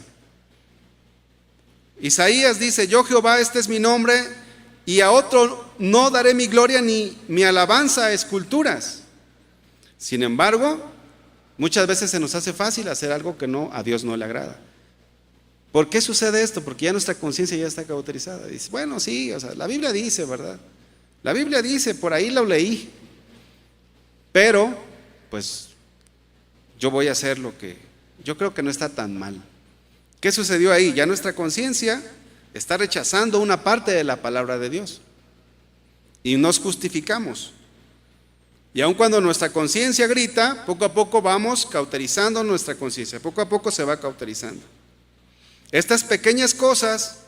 Speaker 1: Isaías dice, yo Jehová, este es mi nombre, y a otro no daré mi gloria ni mi alabanza a esculturas. Sin embargo, muchas veces se nos hace fácil hacer algo que a Dios no le agrada. ¿Por qué sucede esto? Porque ya nuestra conciencia ya está cauterizada. Dice, bueno, sí, la Biblia dice, ¿verdad? La Biblia dice, por ahí lo leí. Pero, pues, yo voy a hacer lo que yo creo que no está tan mal. ¿Qué sucedió ahí? Ya nuestra conciencia está rechazando una parte de la palabra de Dios. Y nos justificamos. Y aun cuando nuestra conciencia grita, poco a poco vamos cauterizando nuestra conciencia. Poco a poco se va cauterizando. Estas pequeñas cosas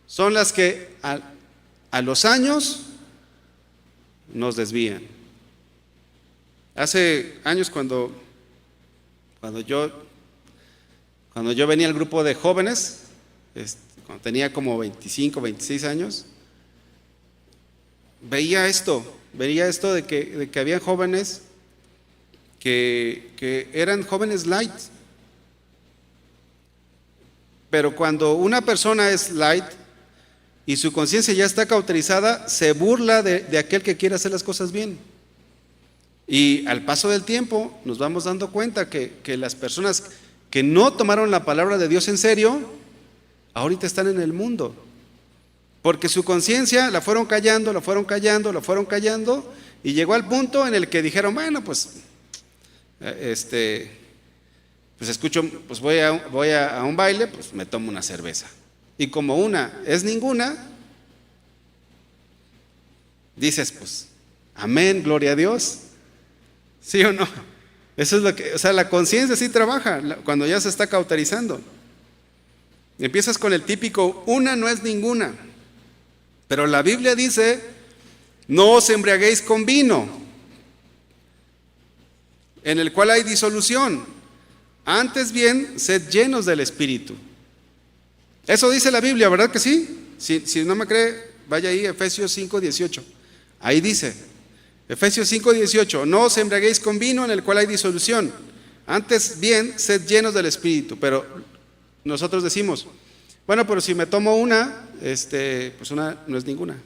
Speaker 1: son las que a los años nos desvían. Hace años cuando Cuando yo venía al grupo de jóvenes, cuando tenía como 25, 26 años, veía esto de que había jóvenes que eran jóvenes light. Pero cuando una persona es light y su conciencia ya está cauterizada, se burla de aquel que quiere hacer las cosas bien. Y al paso del tiempo nos vamos dando cuenta que las personas que no tomaron la palabra de Dios en serio, ahorita están en el mundo. Porque su conciencia la fueron callando, y llegó al punto en el que dijeron, bueno, pues escucho, pues voy a un baile, pues me tomo una cerveza. Y como una es ninguna, dices, pues, amén, gloria a Dios. ¿Sí o no? Eso es lo que, o sea, la conciencia sí trabaja cuando ya se está cauterizando. Empiezas con el típico, una no es ninguna. Pero la Biblia dice, no os embriaguéis con vino, en el cual hay disolución. Antes bien, sed llenos del Espíritu. Eso dice la Biblia, ¿verdad que sí? Si no me cree, vaya ahí, Efesios 5:18. Ahí dice, Efesios 5:18, no os embriaguéis con vino en el cual hay disolución. Antes bien, sed llenos del Espíritu. Pero nosotros decimos, bueno, pero si me tomo una, pues una no es ninguna.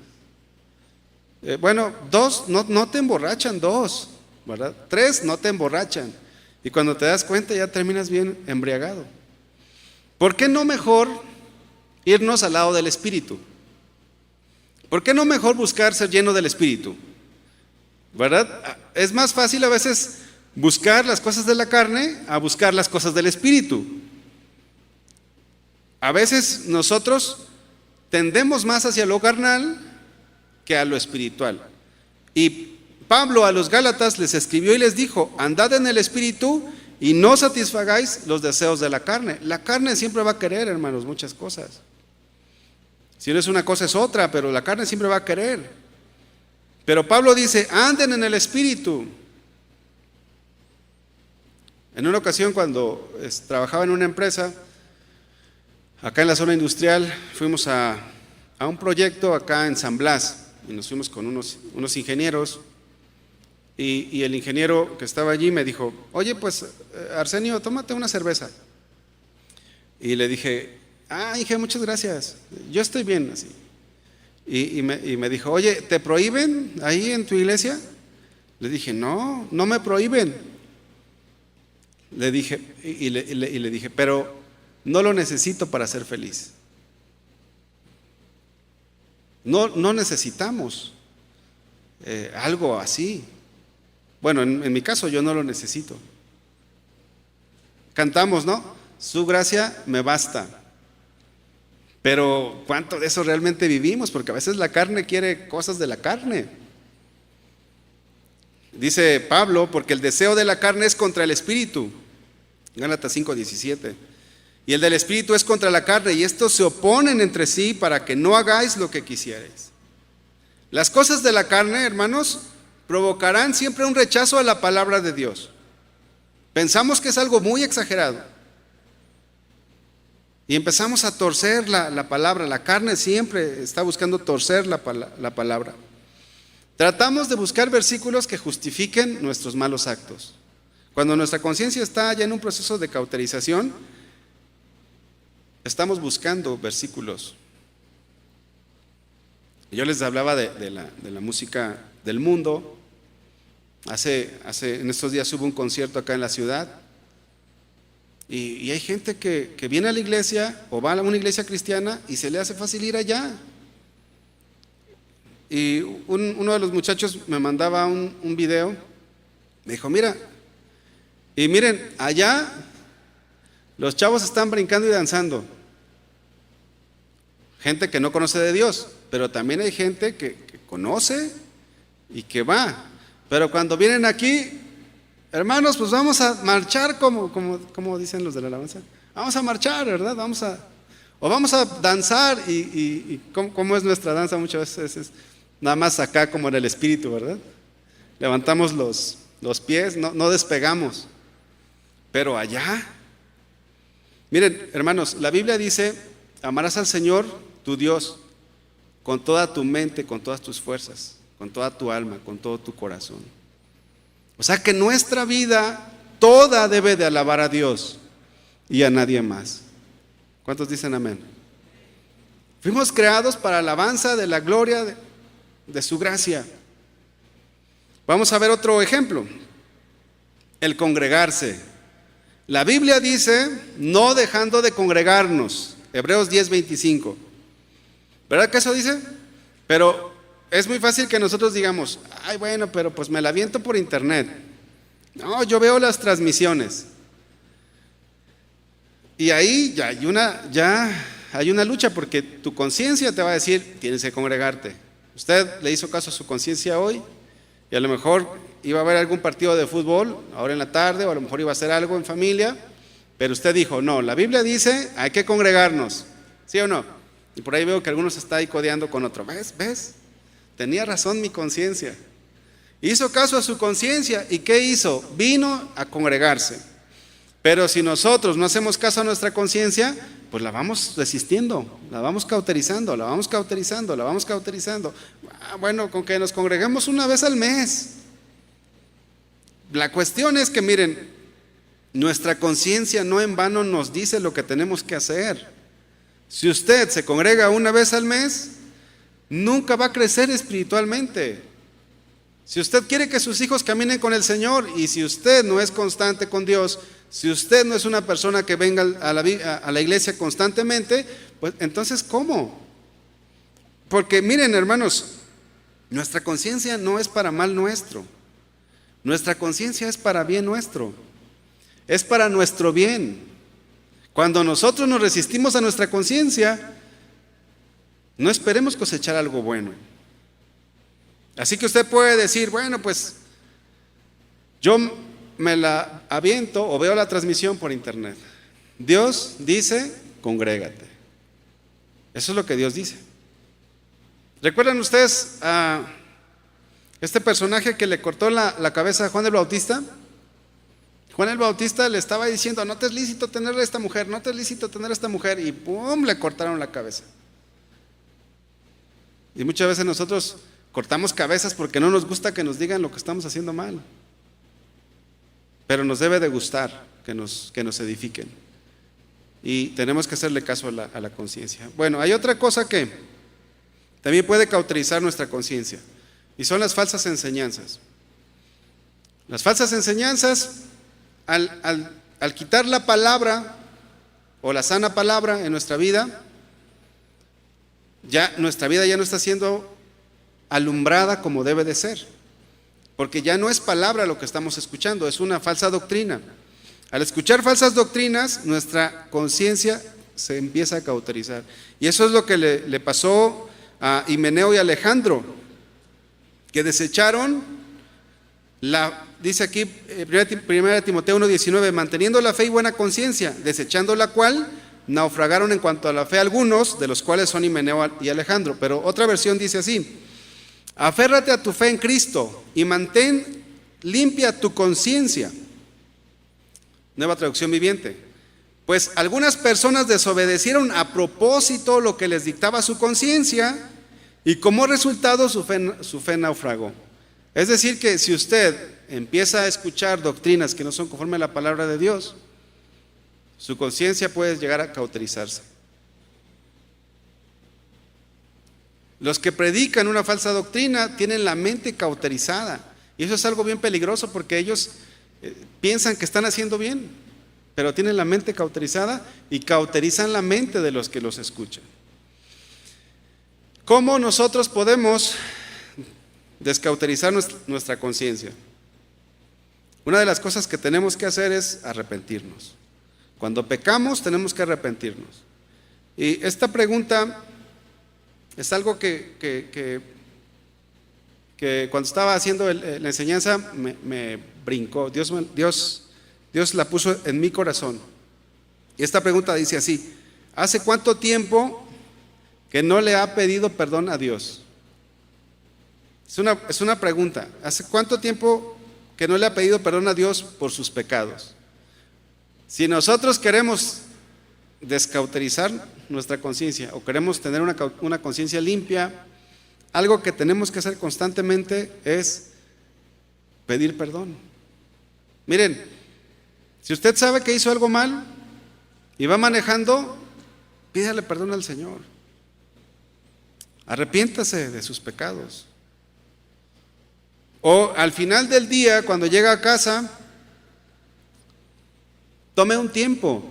Speaker 1: Bueno, 2 no te emborrachan, 2, ¿verdad? 3 no te emborrachan. Y cuando te das cuenta ya terminas bien embriagado. ¿Por qué no mejor irnos al lado del Espíritu? ¿Por qué no mejor buscar ser lleno del Espíritu? ¿Verdad? Es más fácil a veces buscar las cosas de la carne a buscar las cosas del Espíritu. A veces nosotros tendemos más hacia lo carnal que a lo espiritual. Y Pablo a los Gálatas les escribió y les dijo, andad en el Espíritu y no satisfagáis los deseos de la carne. La carne siempre va a querer, hermanos, muchas cosas. Si no es una cosa es otra, pero la carne siempre va a querer. Pero Pablo dice, anden en el Espíritu. En una ocasión cuando trabajaba en una empresa, acá en la zona industrial, fuimos a un proyecto acá en San Blas y nos fuimos con unos ingenieros y el ingeniero que estaba allí me dijo, oye, pues Arsenio, tómate una cerveza. Y le dije, Inge, muchas gracias, yo estoy bien así. Y me dijo, oye, ¿te prohíben ahí en tu iglesia? Le dije, no me prohíben. Le dije, y le dije, pero no lo necesito para ser feliz. No necesitamos algo así. Bueno, en mi caso yo no lo necesito. Cantamos, ¿no? Su gracia me basta. Pero ¿cuánto de eso realmente vivimos? Porque a veces la carne quiere cosas de la carne. Dice Pablo, porque el deseo de la carne es contra el Espíritu. Gálatas 5:17. Y el del Espíritu es contra la carne, y estos se oponen entre sí para que no hagáis lo que quisierais. Las cosas de la carne, hermanos, provocarán siempre un rechazo a la palabra de Dios. Pensamos que es algo muy exagerado. Y empezamos a torcer la palabra. La carne siempre está buscando torcer la palabra. Tratamos de buscar versículos que justifiquen nuestros malos actos. Cuando nuestra conciencia está ya en un proceso de cauterización, estamos buscando versículos. Yo les hablaba de la música del mundo. En estos días hubo un concierto acá en la ciudad. Y hay gente que viene a la iglesia o va a una iglesia cristiana y se le hace fácil ir allá. Y uno de los muchachos me mandaba un video. Me dijo, mira, y miren, allá los chavos están brincando y danzando. Gente que no conoce de Dios, pero también hay gente que conoce y que va. Pero cuando vienen aquí, hermanos, pues vamos a marchar como dicen los de la alabanza. Vamos a marchar, ¿verdad? Vamos a danzar y ¿cómo es nuestra danza? Muchas veces es nada más acá como en el espíritu, ¿verdad? Levantamos los pies, no despegamos. Pero allá, miren, hermanos, la Biblia dice, amarás al Señor, tu Dios, con toda tu mente, con todas tus fuerzas, con toda tu alma, con todo tu corazón. O sea que nuestra vida toda debe de alabar a Dios y a nadie más. ¿Cuántos dicen amén? Fuimos creados para alabanza de la gloria de su gracia. Vamos a ver otro ejemplo, el congregarse. La Biblia dice, no dejando de congregarnos, Hebreos 10:25. ¿Verdad que eso dice? Pero es muy fácil que nosotros digamos, ay bueno, pero pues me la aviento por internet. No, yo veo las transmisiones. Y ahí ya hay una lucha, porque tu conciencia te va a decir, tienes que congregarte. Usted le hizo caso a su conciencia hoy, y a lo mejor iba a haber algún partido de fútbol ahora en la tarde, o a lo mejor iba a hacer algo en familia, pero usted dijo, no, la Biblia dice, hay que congregarnos, ¿sí o no? Y por ahí veo que algunos está ahí codeando con otro. ¿Ves? Tenía razón mi conciencia. Hizo caso a su conciencia, ¿y qué hizo? Vino a congregarse. Pero si nosotros no hacemos caso a nuestra conciencia, pues la vamos resistiendo, la vamos cauterizando. Bueno, con que nos congreguemos una vez al mes. La cuestión es que, miren, nuestra conciencia no en vano nos dice lo que tenemos que hacer. Si usted se congrega una vez al mes, nunca va a crecer espiritualmente. Si usted quiere que sus hijos caminen con el Señor, y si usted no es constante con Dios, si usted no es una persona que venga a la iglesia constantemente, pues entonces ¿cómo? Porque miren, hermanos, nuestra conciencia no es para mal nuestro. Nuestra conciencia es para bien nuestro. Es para nuestro bien. Cuando nosotros nos resistimos a nuestra conciencia, no esperemos cosechar algo bueno. Así que usted puede decir, bueno, pues yo me la aviento o veo la transmisión por internet. Dios dice, congrégate. Eso es lo que Dios dice. ¿Recuerdan ustedes a este personaje que le cortó la cabeza a Juan el Bautista? Juan el Bautista le estaba diciendo, no te es lícito tener a esta mujer, no te es lícito tener a esta mujer, y ¡pum!, le cortaron la cabeza. Y muchas veces nosotros cortamos cabezas porque no nos gusta que nos digan lo que estamos haciendo mal. Pero nos debe de gustar que nos edifiquen. Y tenemos que hacerle caso a la conciencia. Bueno, hay otra cosa que también puede cauterizar nuestra conciencia, y son las falsas enseñanzas. Las falsas enseñanzas, al quitar la palabra o la sana palabra en nuestra vida, ya nuestra vida ya no está siendo alumbrada como debe de ser, porque ya no es palabra lo que estamos escuchando, es una falsa doctrina. Al escuchar falsas doctrinas, nuestra conciencia se empieza a cauterizar, y eso es lo que le pasó a Himeneo y Alejandro, que desecharon dice aquí 1 Timoteo 1:19, manteniendo la fe y buena conciencia, desechando la cual naufragaron en cuanto a la fe algunos, de los cuales son Himeneo y Alejandro. Pero otra versión dice así: aférrate a tu fe en Cristo y mantén limpia tu conciencia. Nueva Traducción Viviente. Pues algunas personas desobedecieron a propósito lo que les dictaba su conciencia, y como resultado su fe naufragó. Es decir, que si usted empieza a escuchar doctrinas que no son conforme a la palabra de Dios, su conciencia puede llegar a cauterizarse. Los que predican una falsa doctrina tienen la mente cauterizada, y eso es algo bien peligroso, porque ellos piensan que están haciendo bien, pero tienen la mente cauterizada y cauterizan la mente de los que los escuchan. ¿Cómo nosotros podemos descauterizar nuestra conciencia? Una de las cosas que tenemos que hacer es arrepentirnos. Cuando pecamos tenemos que arrepentirnos. Y esta pregunta es algo que cuando estaba haciendo la enseñanza me brincó. Dios la puso en mi corazón. Y esta pregunta dice así: ¿hace cuánto tiempo que no le ha pedido perdón a Dios? Es una pregunta. ¿Hace cuánto tiempo que no le ha pedido perdón a Dios por sus pecados? Si nosotros queremos descauterizar nuestra conciencia o queremos tener una conciencia limpia, algo que tenemos que hacer constantemente es pedir perdón. Miren, si usted sabe que hizo algo mal y va manejando, pídale perdón al Señor. Arrepiéntase de sus pecados. O al final del día, cuando llega a casa, tome un tiempo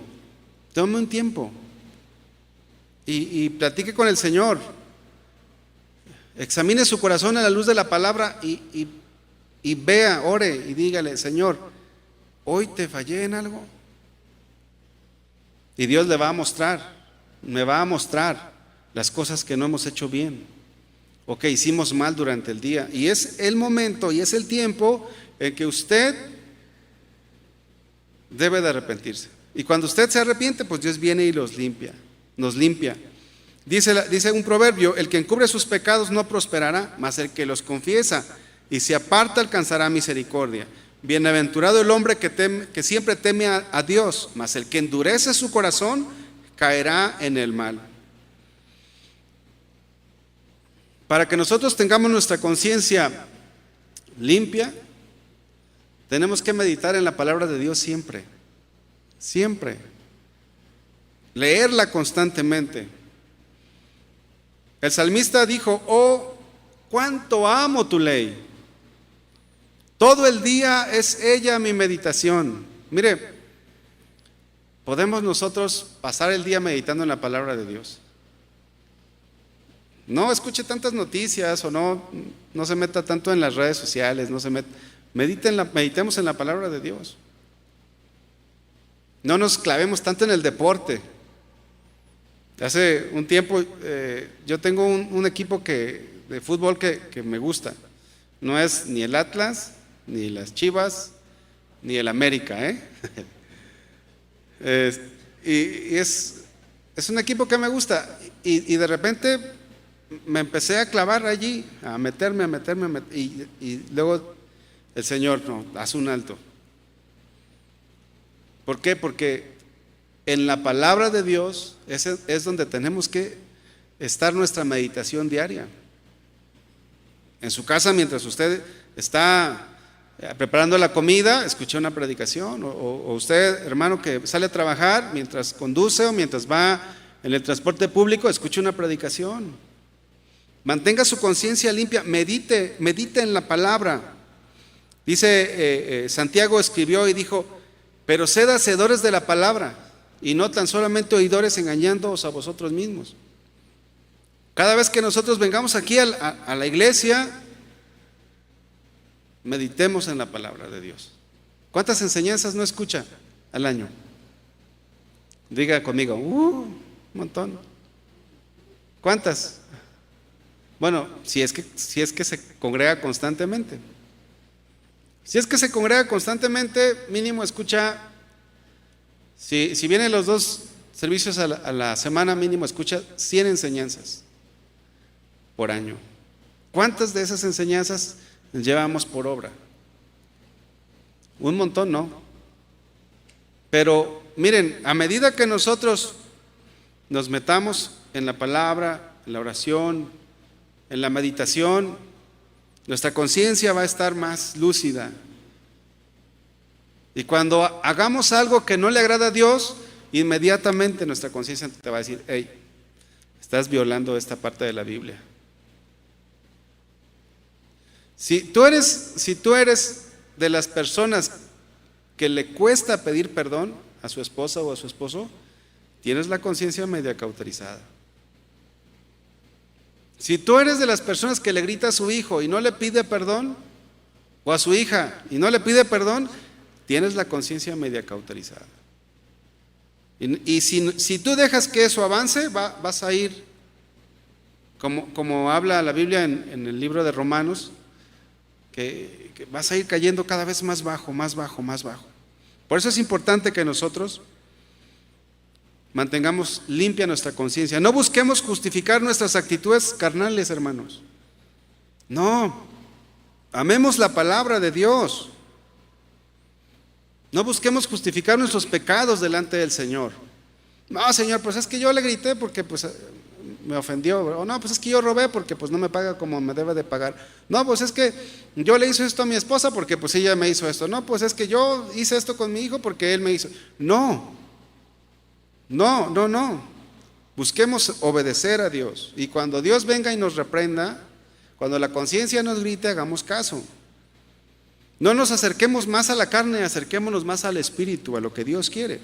Speaker 1: y platique con el Señor. Examine su corazón a la luz de la palabra y vea, ore y dígale: Señor, hoy te fallé en algo. Y Dios le va a mostrar, me va a mostrar las cosas que no hemos hecho bien o que hicimos mal durante el día. Y es el momento y es el tiempo en que usted debe de arrepentirse. Y cuando usted se arrepiente, pues Dios viene y nos limpia. Dice un proverbio: el que encubre sus pecados no prosperará, mas el que los confiesa y se aparta alcanzará misericordia. Bienaventurado el hombre que siempre teme a Dios, mas el que endurece su corazón caerá en el mal. Para que nosotros tengamos nuestra conciencia limpia, tenemos que meditar en la palabra de Dios siempre, siempre. Leerla constantemente. El salmista dijo: oh, cuánto amo tu ley. Todo el día es ella mi meditación. Mire, podemos nosotros pasar el día meditando en la palabra de Dios. No escuche tantas noticias o no se meta tanto en las redes sociales, meditemos en la palabra de Dios. No nos clavemos tanto en el deporte. Hace un tiempo yo tengo un equipo de fútbol que me gusta. No es ni el Atlas, ni las Chivas, ni el América, y es un equipo que me gusta. Y de repente me empecé a clavar allí, a meterme, y luego el Señor: no, haz un alto. ¿Por qué? Porque en la palabra de Dios es donde tenemos que estar nuestra meditación diaria. En su casa, mientras usted está preparando la comida, escuche una predicación. O usted, hermano, que sale a trabajar, mientras conduce o mientras va en el transporte público, escuche una predicación. Mantenga su conciencia limpia, medite en la palabra. Dice, Santiago escribió y dijo: pero sed hacedores de la palabra y no tan solamente oidores, engañándoos a vosotros mismos. Cada vez que nosotros vengamos aquí a la iglesia, meditemos en la palabra de Dios. ¿Cuántas enseñanzas no escucha al año? Diga conmigo: un montón. ¿Cuántas? Bueno, si es que se congrega constantemente. Si es que se congrega constantemente, mínimo escucha, si vienen los 2 servicios a la semana, mínimo escucha 100 enseñanzas por año. ¿Cuántas de esas enseñanzas llevamos por obra? Un montón, ¿no? Pero miren, a medida que nosotros nos metamos en la palabra, en la oración, en la meditación, nuestra conciencia va a estar más lúcida. Y cuando hagamos algo que no le agrada a Dios, inmediatamente nuestra conciencia te va a decir: hey, estás violando esta parte de la Biblia. Si tú eres de las personas que le cuesta pedir perdón a su esposa o a su esposo, tienes la conciencia media cauterizada. Si tú eres de las personas que le grita a su hijo y no le pide perdón, o a su hija y no le pide perdón, tienes la conciencia media cauterizada. Y si tú dejas que eso avance, vas a ir, como habla la Biblia en el libro de Romanos, que vas a ir cayendo cada vez más bajo, más bajo, más bajo. Por eso es importante que nosotros mantengamos limpia nuestra conciencia. No busquemos justificar nuestras actitudes carnales, hermanos. No, amemos la palabra de Dios. No busquemos justificar nuestros pecados delante del Señor. No, Señor, pues es que yo le grité porque pues me ofendió. O no, pues es que yo robé porque pues no me paga como me debe de pagar. No, pues es que yo le hice esto a mi esposa porque pues ella me hizo esto. No, pues es que yo hice esto con mi hijo porque él me hizo. No. Busquemos obedecer a Dios. Y cuando Dios venga y nos reprenda, cuando la conciencia nos grite, hagamos caso. No nos acerquemos más a la carne, acerquémonos más al Espíritu, a lo que Dios quiere.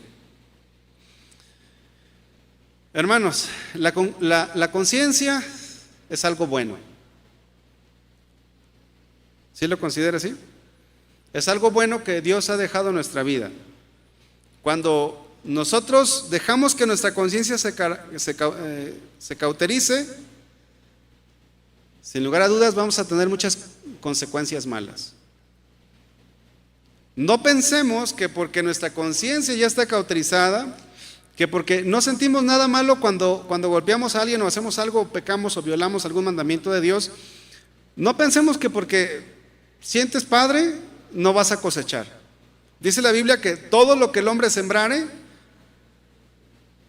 Speaker 1: Hermanos, la conciencia es algo bueno. ¿Sí lo considera así? Es algo bueno que Dios ha dejado en nuestra vida. Cuando nosotros dejamos que nuestra conciencia se cauterice, sin lugar a dudas vamos a tener muchas consecuencias malas. No pensemos que porque nuestra conciencia ya está cauterizada, que porque no sentimos nada malo cuando golpeamos a alguien o hacemos algo, pecamos o violamos algún mandamiento de Dios, no pensemos que porque sientes padre no vas a cosechar. Dice la Biblia que todo lo que el hombre sembrare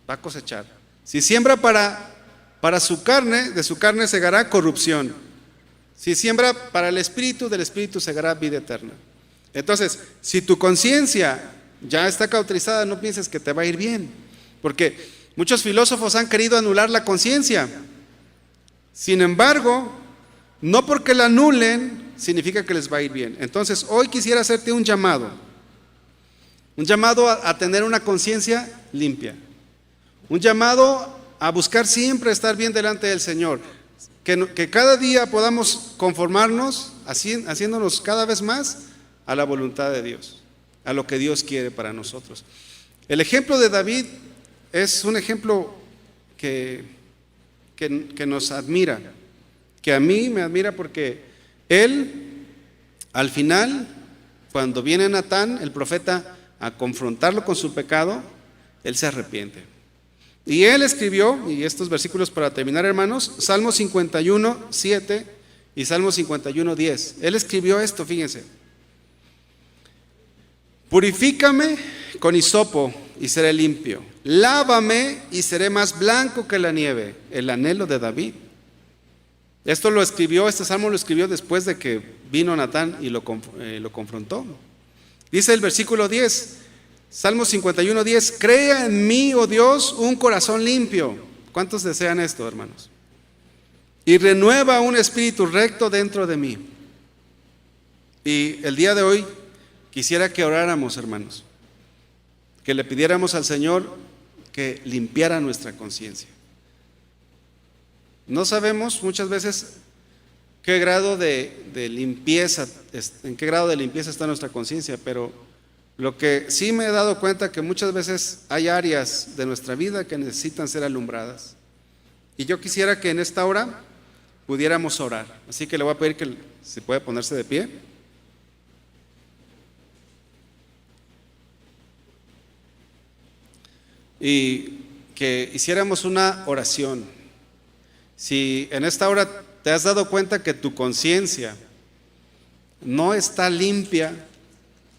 Speaker 1: va a cosechar. Si siembra para su carne, de su carne segará corrupción. Si siembra para el Espíritu, del Espíritu segará vida eterna. Entonces, si tu conciencia ya está cauterizada, no pienses que te va a ir bien, porque muchos filósofos han querido anular la conciencia. Sin embargo, no porque la anulen significa que les va a ir bien. Entonces, hoy quisiera hacerte un llamado a tener una conciencia limpia, un llamado a buscar siempre estar bien delante del Señor, que cada día podamos conformarnos, haciéndonos cada vez más a la voluntad de Dios, a lo que Dios quiere para nosotros. El ejemplo de David es un ejemplo que nos admira, que a mí me admira, porque él, al final, cuando viene Natán, el profeta, a confrontarlo con su pecado, él se arrepiente. Y él escribió, y estos versículos para terminar, hermanos, Salmo 51, 7 y Salmo 51, 10. Él escribió esto, fíjense: purifícame con hisopo y seré limpio, lávame y seré más blanco que la nieve. El anhelo de David. Esto lo escribió, este salmo lo escribió después de que vino Natán y lo confrontó. Dice el versículo 10, Salmo 51, 10: crea en mí, oh Dios, un corazón limpio. ¿Cuántos desean esto, hermanos? Y renueva un espíritu recto dentro de mí. Y el día de hoy quisiera que oráramos, hermanos, que le pidiéramos al Señor que limpiara nuestra conciencia. No sabemos muchas veces qué grado de limpieza, en qué grado de limpieza está nuestra conciencia, pero lo que sí me he dado cuenta que muchas veces hay áreas de nuestra vida que necesitan ser alumbradas. Y yo quisiera que en esta hora pudiéramos orar. Así que le voy a pedir que se puede ponerse de pie. Y que hiciéramos una oración. Si en esta hora te has dado cuenta que tu conciencia no está limpia,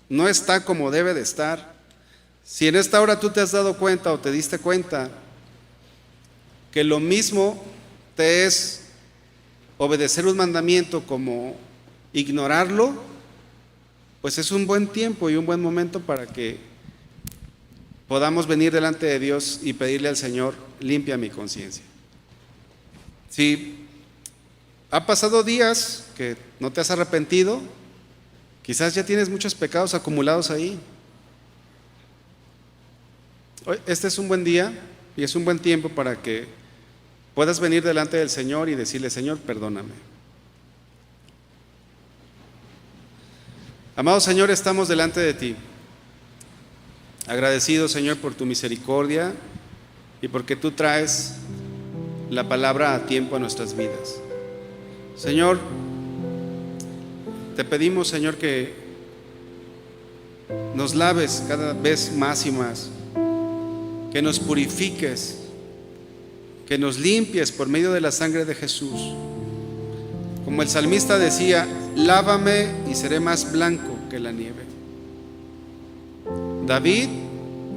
Speaker 1: no está como debe de estar, si en esta hora tú te has dado cuenta o te diste cuenta que lo mismo te es obedecer un mandamiento como ignorarlo, pues es un buen tiempo y un buen momento para que podamos venir delante de Dios y pedirle al Señor: limpia mi conciencia. Si ha pasado días que no te has arrepentido, quizás ya tienes muchos pecados acumulados ahí. Este es un buen día y es un buen tiempo para que puedas venir delante del Señor y decirle: Señor, perdóname. Amado Señor, estamos delante de ti, agradecidos, Señor, por tu misericordia y porque tú traes la palabra a tiempo a nuestras vidas. Señor, te pedimos, Señor, que nos laves cada vez más y más, que nos purifiques, que nos limpies por medio de la sangre de Jesús. Como el salmista decía: lávame y seré más blanco que la nieve. David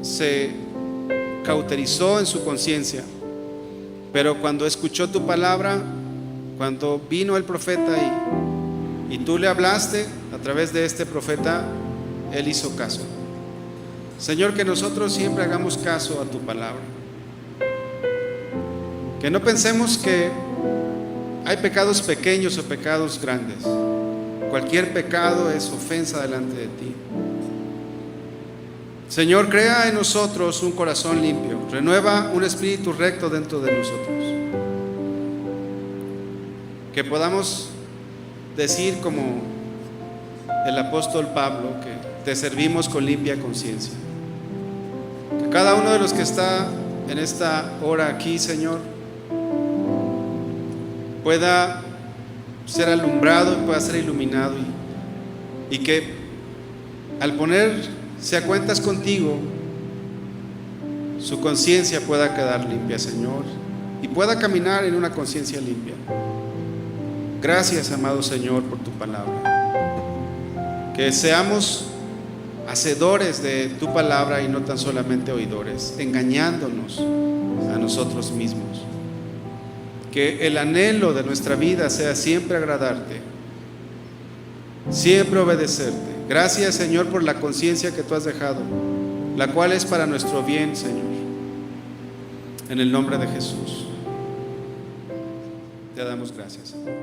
Speaker 1: se cauterizó en su conciencia, pero cuando escuchó tu palabra, cuando vino el profeta y tú le hablaste a través de este profeta, él hizo caso. Señor, que nosotros siempre hagamos caso a tu palabra, que no pensemos que hay pecados pequeños o pecados grandes. Cualquier pecado es ofensa delante de ti. Señor, crea en nosotros un corazón limpio, renueva un espíritu recto dentro de nosotros, que podamos decir como el apóstol Pablo, que te servimos con limpia conciencia. Que cada uno de los que está en esta hora aquí, Señor, pueda ser alumbrado y pueda ser iluminado, y que al ponerse a cuentas contigo, su conciencia pueda quedar limpia, Señor, y pueda caminar en una conciencia limpia. Gracias, amado Señor, por tu palabra. Que seamos hacedores de tu palabra y no tan solamente oidores, engañándonos a nosotros mismos. Que el anhelo de nuestra vida sea siempre agradarte, siempre obedecerte. Gracias, Señor, por la conciencia que tú has dejado, la cual es para nuestro bien, Señor. En el nombre de Jesús te damos gracias, Señor.